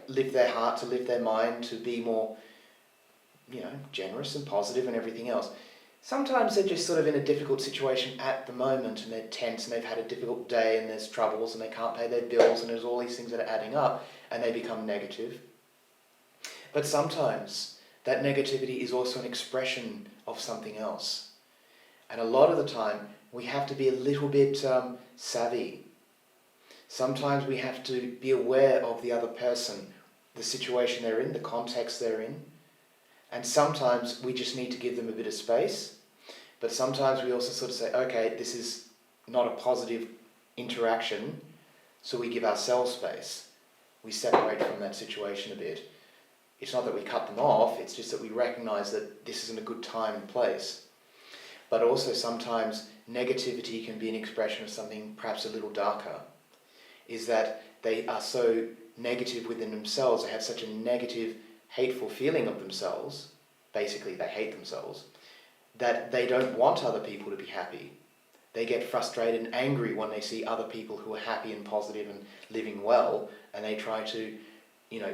S1: lift their heart, to lift their mind, to be more, generous and positive and everything else. Sometimes they're just sort of in a difficult situation at the moment and they're tense and they've had a difficult day and there's troubles and they can't pay their bills and there's all these things that are adding up and they become negative. But sometimes that negativity is also an expression of something else. And a lot of the time we have to be a little bit savvy. Sometimes we have to be aware of the other person, the situation they're in, the context they're in. And sometimes we just need to give them a bit of space. But sometimes we also sort of say, okay, this is not a positive interaction, so we give ourselves space. We separate from that situation a bit. It's not that we cut them off, it's just that we recognize that this isn't a good time and place. But also sometimes negativity can be an expression of something perhaps a little darker. Is that they are so negative within themselves, they have such a negative, hateful feeling of themselves, basically they hate themselves, that they don't want other people to be happy. They get frustrated and angry when they see other people who are happy and positive and living well, and they try to,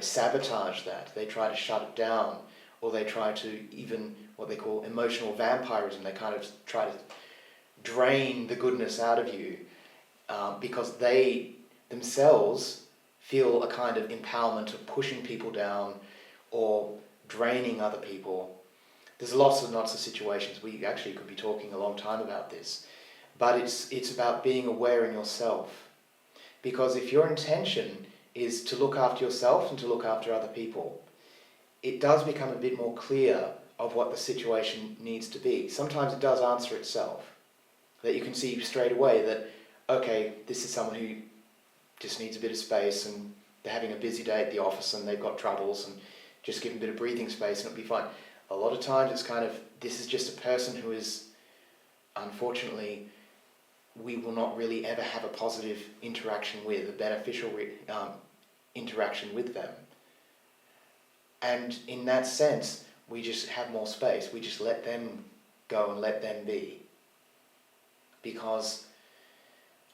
S1: sabotage that. They try to shut it down, or they try to even what they call emotional vampirism. They kind of try to drain the goodness out of you because they themselves feel a kind of empowerment of pushing people down or draining other people. There's lots and lots of situations. We actually could be talking a long time about this. But it's about being aware in yourself. Because if your intention is to look after yourself and to look after other people, it does become a bit more clear of what the situation needs to be. Sometimes it does answer itself. That you can see straight away that, okay, this is someone who just needs a bit of space and they're having a busy day at the office and they've got troubles, and just give them a bit of breathing space and it'll be fine. A lot of times it's kind of, this is just a person who is, unfortunately, we will not really ever have a positive interaction with, a beneficial interaction with them. And in that sense, we just have more space. We just let them go and let them be. Because,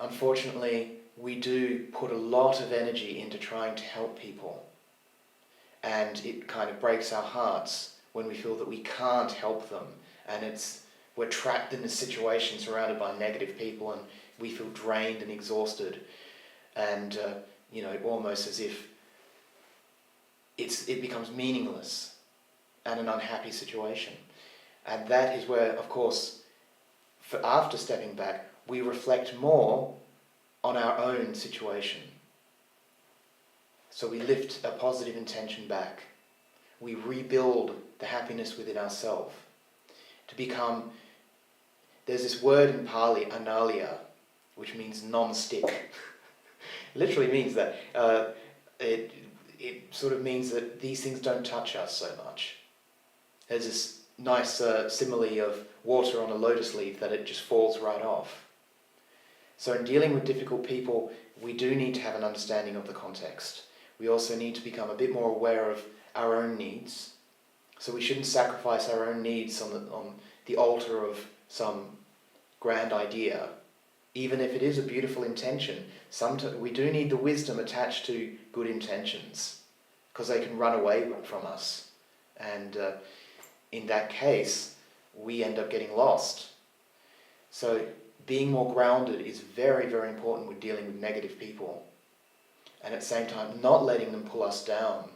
S1: unfortunately, we do put a lot of energy into trying to help people. And it kind of breaks our hearts when we feel that we can't help them. And we're trapped in a situation surrounded by negative people and we feel drained and exhausted. And, almost as if it becomes meaningless and an unhappy situation. And that is where, of course, after stepping back, we reflect more on our own situation. So we lift a positive intention back. We rebuild the happiness within ourselves to become, there's this word in Pali, analia, which means non-stick. It literally means that, it sort of means that these things don't touch us so much. There's this nice simile of water on a lotus leaf that it just falls right off. So in dealing with difficult people, we do need to have an understanding of the context. We also need to become a bit more aware of our own needs. So we shouldn't sacrifice our own needs on the altar of some grand idea, even if it is a beautiful intention. Sometimes we do need the wisdom attached to good intentions, because they can run away from us. And in that case, we end up getting lost. So being more grounded is very, very important with dealing with negative people. And at the same time, not letting them pull us down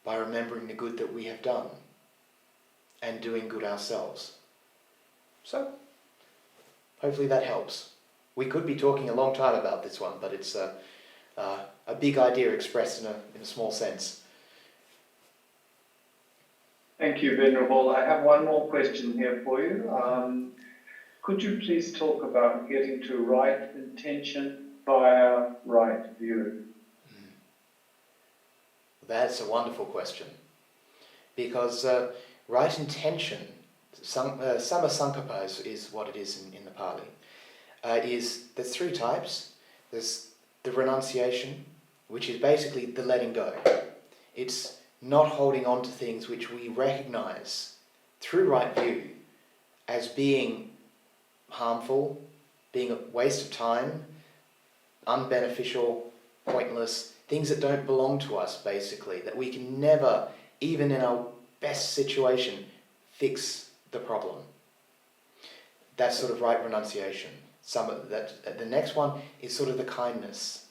S1: by remembering the good that we have done and doing good ourselves. So, hopefully that helps. We could be talking a long time about this one, but it's a big idea expressed in a small sense.
S2: Thank you, Venerable. I have one more question here for you. Could you please talk about getting to right intention via right view?
S1: That's a wonderful question. Because right intention, Sammasankappa is what it is in the Pali, there's three types. There's the renunciation, which is basically the letting go. It's not holding on to things which we recognize through right view as being harmful, being a waste of time, unbeneficial, pointless, things that don't belong to us, basically, that we can never, even in our best situation, fix the problem. That's sort of right renunciation. The next one is sort of the kindness,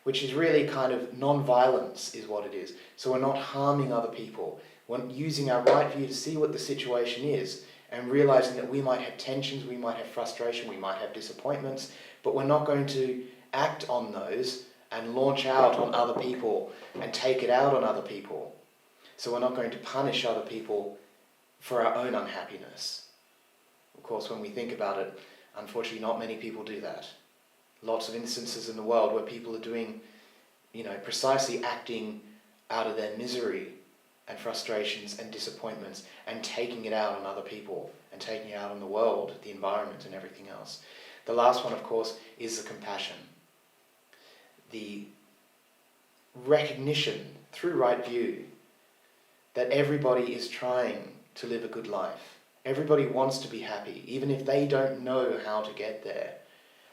S1: which is really kind of non-violence is what it is. So we're not harming other people. We're using our right view to see what the situation is and realizing that we might have tensions, we might have frustration, we might have disappointments, but we're not going to act on those and launch out on other people and take it out on other people. So we're not going to punish other people for our own unhappiness. Of course, when we think about it, unfortunately not many people do that. Lots of instances in the world where people are doing, precisely acting out of their misery and frustrations and disappointments and taking it out on other people and taking it out on the world, the environment and everything else. The last one, of course, is the compassion. The recognition through right view that everybody is trying to live a good life. Everybody wants to be happy, even if they don't know how to get there.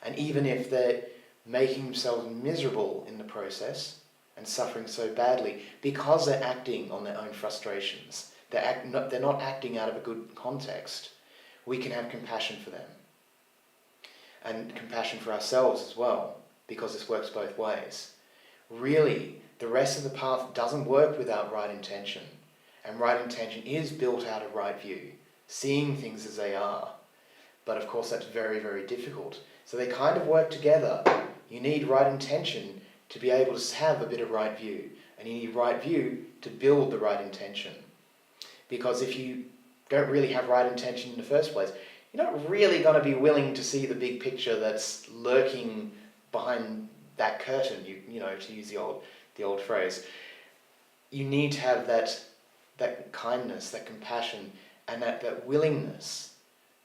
S1: And even if they're making themselves miserable in the process and suffering so badly because they're acting on their own frustrations. They're not acting out of a good context. We can have compassion for them. And compassion for ourselves as well, because this works both ways. Really, the rest of the path doesn't work without right intention. And right intention is built out of right view, seeing things as they are. But of course that's very, very difficult. So they kind of work together. You need right intention to be able to have a bit of right view. And you need right view to build the right intention. Because if you don't really have right intention in the first place, you're not really going to be willing to see the big picture that's lurking behind that curtain, to use the old phrase. You need to have that kindness, that compassion, and that willingness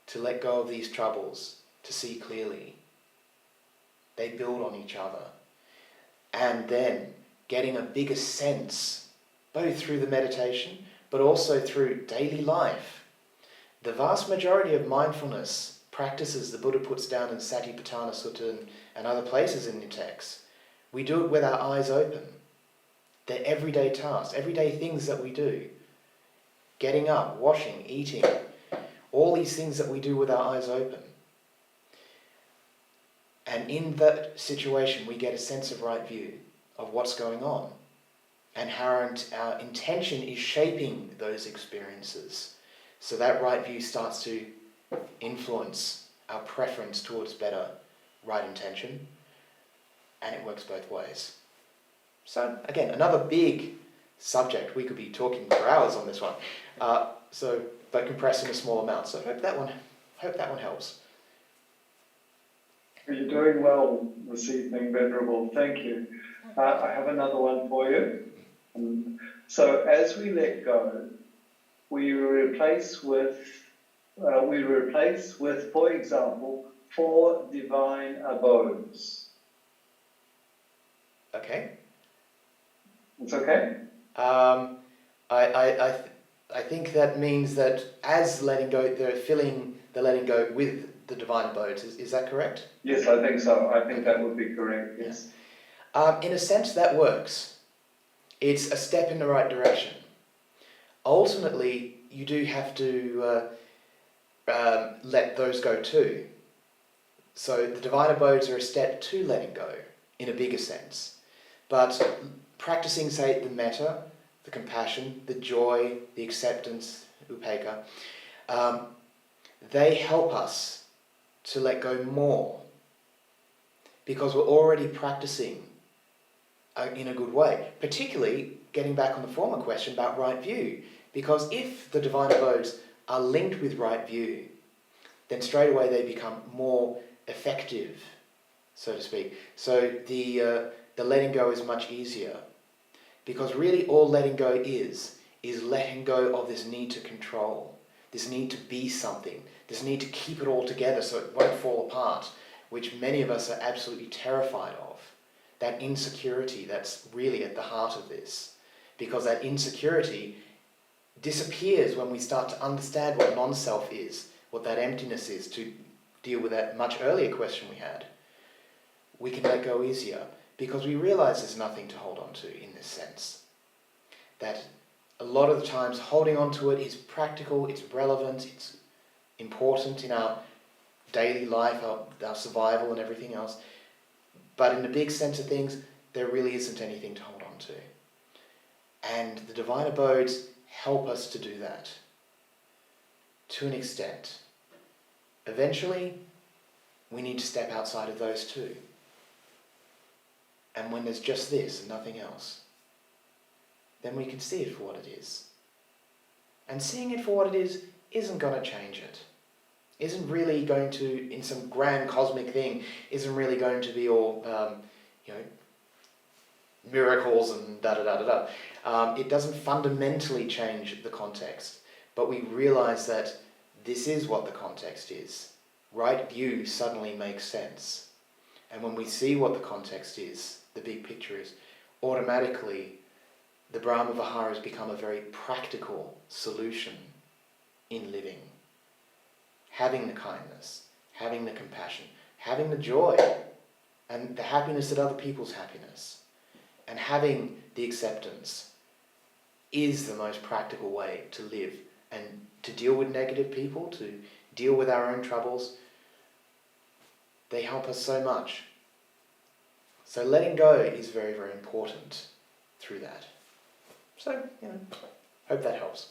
S1: to let go of these troubles, to see clearly. They build on each other. And then getting a bigger sense, both through the meditation, but also through daily life. The vast majority of mindfulness practices the Buddha puts down in Satipatthana Sutta and other places in the text, we do it with our eyes open. They're everyday tasks, everyday things that we do. Getting up, washing, eating, all these things that we do with our eyes open. And in that situation, we get a sense of right view of what's going on and how our intention is shaping those experiences. So that right view starts to influence our preference towards better right intention, and it works both ways. So again, another big subject. We could be talking for hours on this one. But compressed in a small amount. So I hope that one helps.
S2: You're doing well this evening, Venerable. Thank you. I have another one for you. So as we let go, we replace with, for example, 4 divine abodes.
S1: Okay.
S2: It's okay?
S1: I think that means that as letting go, they're filling the letting go with the divine abodes. Is that correct?
S2: Yes, I think so. I think that would be correct, yes.
S1: In a sense, that works. It's a step in the right direction. Ultimately, you do have to let those go too. So the divine abodes are a step to letting go, in a bigger sense. But practicing, say, the metta, the compassion, the joy, the acceptance, upekkha, they help us to let go more because we're already practicing in a good way. Particularly, getting back on the former question about right view, because if the divine abodes are linked with right view, then straight away they become more effective, so to speak. So the letting go is much easier, because really all letting go is letting go of this need to control, this need to be something, this need to keep it all together so it won't fall apart, which many of us are absolutely terrified of. That insecurity that's really at the heart of this, because that insecurity disappears when we start to understand what non-self is, what that emptiness is, to deal with that much earlier question we had. We can let go easier because we realize there's nothing to hold on to in this sense. That a lot of the times holding on to it is practical, it's relevant, it's important in our daily life, our survival and everything else. But in the big sense of things, there really isn't anything to hold on to. And the divine abodes help us to do that, to an extent. Eventually, we need to step outside of those too. And when there's just this and nothing else, then we can see it for what it is. And seeing it for what it is isn't going to change it. Isn't really going to, in some grand cosmic thing, isn't really going to be all, miracles and da-da-da-da-da. It doesn't fundamentally change the context, but we realize that this is what the context is. Right view suddenly makes sense. And when we see what the context is, the big picture is, automatically the Brahma Viharas become a very practical solution in living. Having the kindness, having the compassion, having the joy, and the happiness at other people's happiness, and having the acceptance is the most practical way to live and to deal with negative people, to deal with our own troubles. They help us so much. So letting go is very, very important through that. So, hope that helps.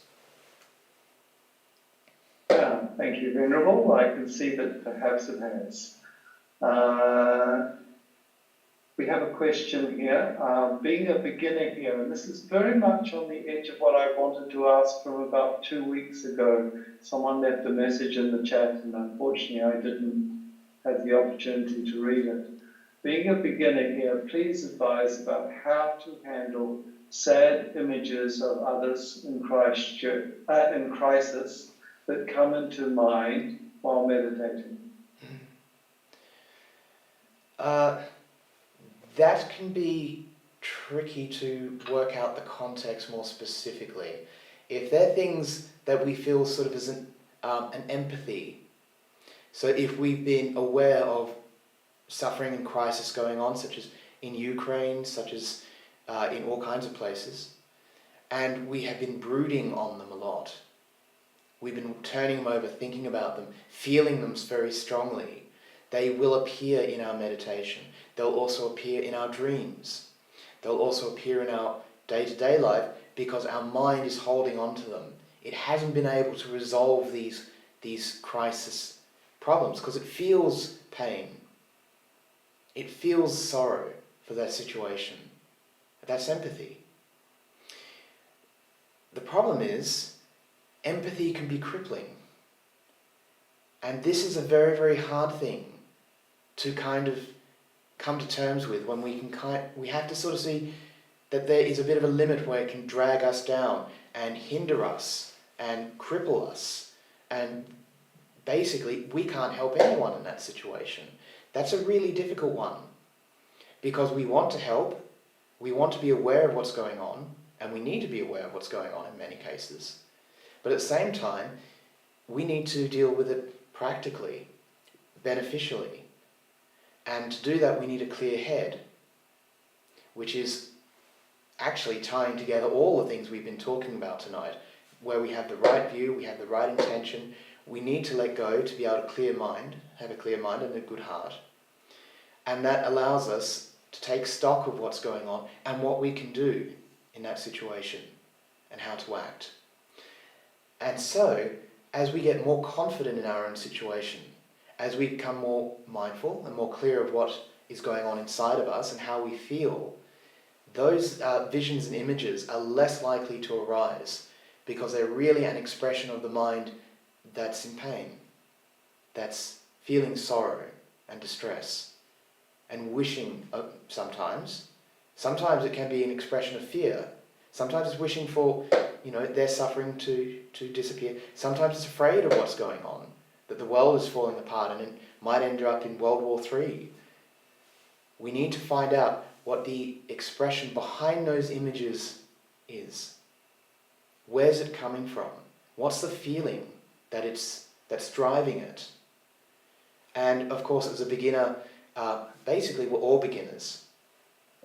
S2: Yeah, thank you, Venerable. I can see that perhaps it has. We have a question here. Being a beginner here, and this is very much on the edge of what I wanted to ask from about 2 weeks ago. Someone left a message in the chat, and unfortunately I didn't have the opportunity to read it. Being a beginner here, please advise about how to handle sad images of others in crisis that come into mind while meditating.
S1: That can be tricky to work out the context more specifically. If they're things that we feel sort of as an empathy, so if we've been aware of suffering and crisis going on, such as in Ukraine, such as in all kinds of places, and we have been brooding on them a lot, we've been turning them over, thinking about them, feeling them very strongly, they will appear in our meditation. They'll also appear in our dreams. They'll also appear in our day-to-day life because our mind is holding on to them. It hasn't been able to resolve these crisis problems because it feels pain. It feels sorrow for that situation. That's empathy. The problem is, empathy can be crippling. And this is a very, very hard thing to kind of come to terms with when we have to sort of see that there is a bit of a limit where it can drag us down and hinder us and cripple us. And basically, we can't help anyone in that situation. That's a really difficult one, because we want to help, we want to be aware of what's going on, and we need to be aware of what's going on in many cases. But at the same time, we need to deal with it practically, beneficially. And to do that, we need a clear head, which is actually tying together all the things we've been talking about tonight, where we have the right view, we have the right intention. We need to let go to be able to have a clear mind and a good heart. And that allows us to take stock of what's going on and what we can do in that situation and how to act. And so, as we get more confident in our own situation, as we become more mindful and more clear of what is going on inside of us and how we feel, those visions and images are less likely to arise, because they're really an expression of the mind that's in pain, that's feeling sorrow and distress and wishing sometimes. Sometimes it can be an expression of fear. Sometimes it's wishing for, their suffering to disappear. Sometimes it's afraid of what's going on, that the world is falling apart and it might end up in World War III. We need to find out what the expression behind those images is. Where's it coming from? What's the feeling that's driving it? And of course, as a beginner, basically we're all beginners.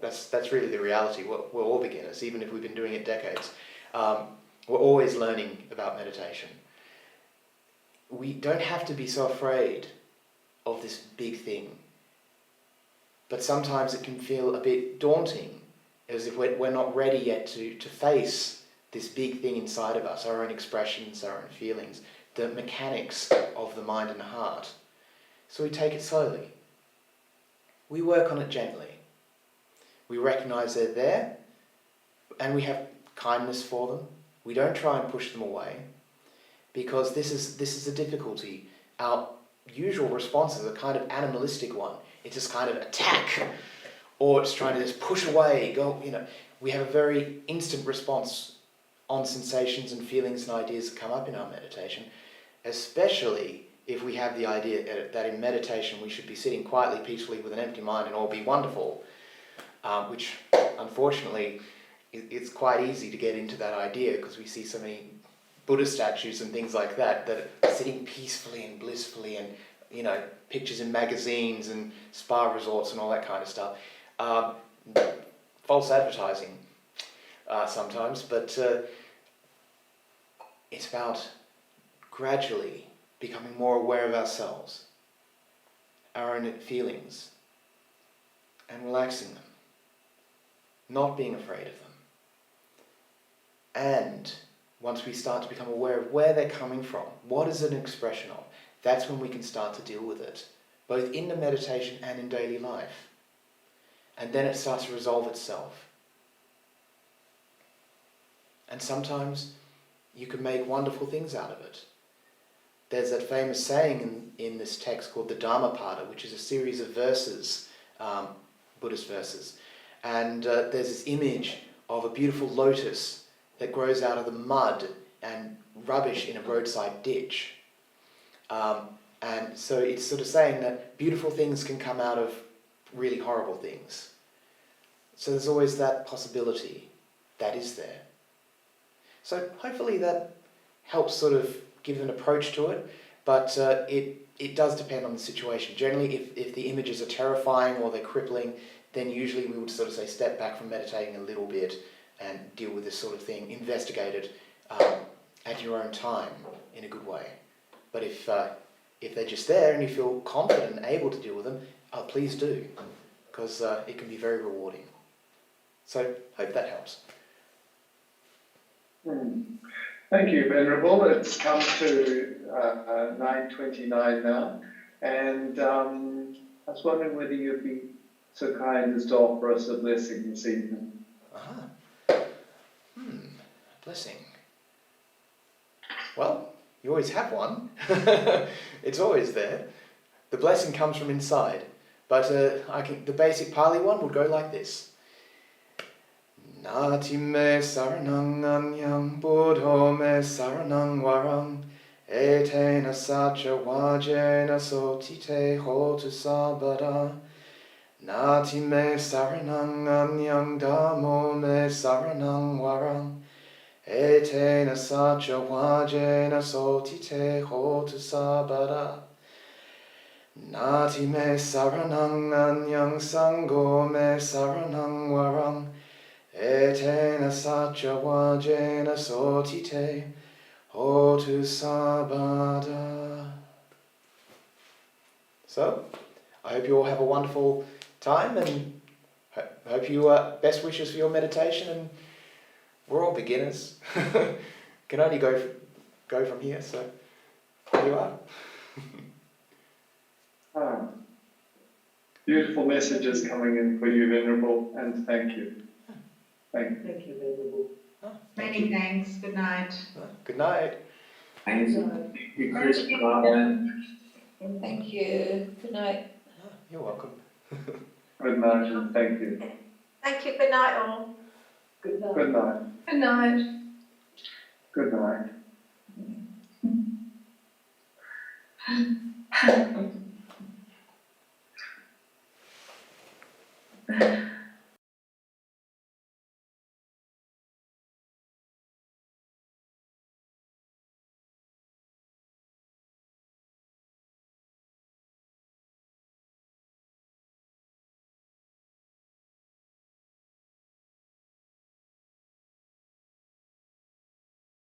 S1: That's really the reality. We're all beginners, even if we've been doing it decades. We're always learning about meditation. We don't have to be so afraid of this big thing. But sometimes it can feel a bit daunting, as if we're not ready yet to face this big thing inside of us, our own expressions, our own feelings, the mechanics of the mind and the heart. So we take it slowly. We work on it gently. We recognize they're there, and we have kindness for them. We don't try and push them away, because this is the difficulty. Our usual response is a kind of animalistic one. It's just kind of attack, or it's trying to just push away, go, We have a very instant response on sensations and feelings and ideas that come up in our meditation, especially if we have the idea that in meditation we should be sitting quietly, peacefully with an empty mind and all be wonderful, which unfortunately it's quite easy to get into that idea, because we see so many Buddha statues and things like that are sitting peacefully and blissfully, and pictures in magazines and spa resorts and all that kind of stuff. False advertising sometimes, but it's about gradually becoming more aware of ourselves, our own feelings, and relaxing them, not being afraid of them. And once we start to become aware of where they're coming from, what is it an expression of, that's when we can start to deal with it, both in the meditation and in daily life. And then it starts to resolve itself. And sometimes you can make wonderful things out of it. There's that famous saying in this text called the Dhamma, which is a series of verses, Buddhist verses. And there's this image of a beautiful lotus that grows out of the mud and rubbish in a roadside ditch. And so it's sort of saying that beautiful things can come out of really horrible things. So there's always that possibility that is there. So hopefully that helps sort of give an approach to it, but it does depend on the situation. Generally, if the images are terrifying or they're crippling, then usually we would sort of say step back from meditating a little bit and deal with this sort of thing, investigate it at your own time in a good way. But if they're just there and you feel confident and able to deal with them, please do, because it can be very rewarding. So, hope that helps.
S2: Thank you, Venerable. It's come to 9:29 now, and I was wondering whether you'd be so kind as to offer us a blessing this evening.
S1: Blessing. Well, you always have one. It's always there. The blessing comes from inside. But the basic Pali one would go like this. Nati me saranang anyam buddho me saranang waram Etena sacha vajena sotite hotu sabada. Nati me saranang anyang dhammo me saranang warang. Etena sacha vajena sotite hotu sabada. Nati me saranang anyang sangho me saranang warang. Etena sacha vajena sotite hotu sabada. So, I hope you all have a wonderful time, and hope you best wishes for your meditation. And we're all beginners. Can only go from here. So, there you are.
S2: Beautiful messages coming in for you, Venerable, and thank you. Thank you.
S5: Thank you, Venerable.
S6: Many thanks. Good night.
S1: Good night.
S4: Thank you, Chris.
S7: Thank you. Good night.
S1: You're welcome.
S2: Good night, and thank you.
S6: Thank you. Good night, all.
S5: Good night.
S2: Good night.
S6: Good night.
S2: Good night.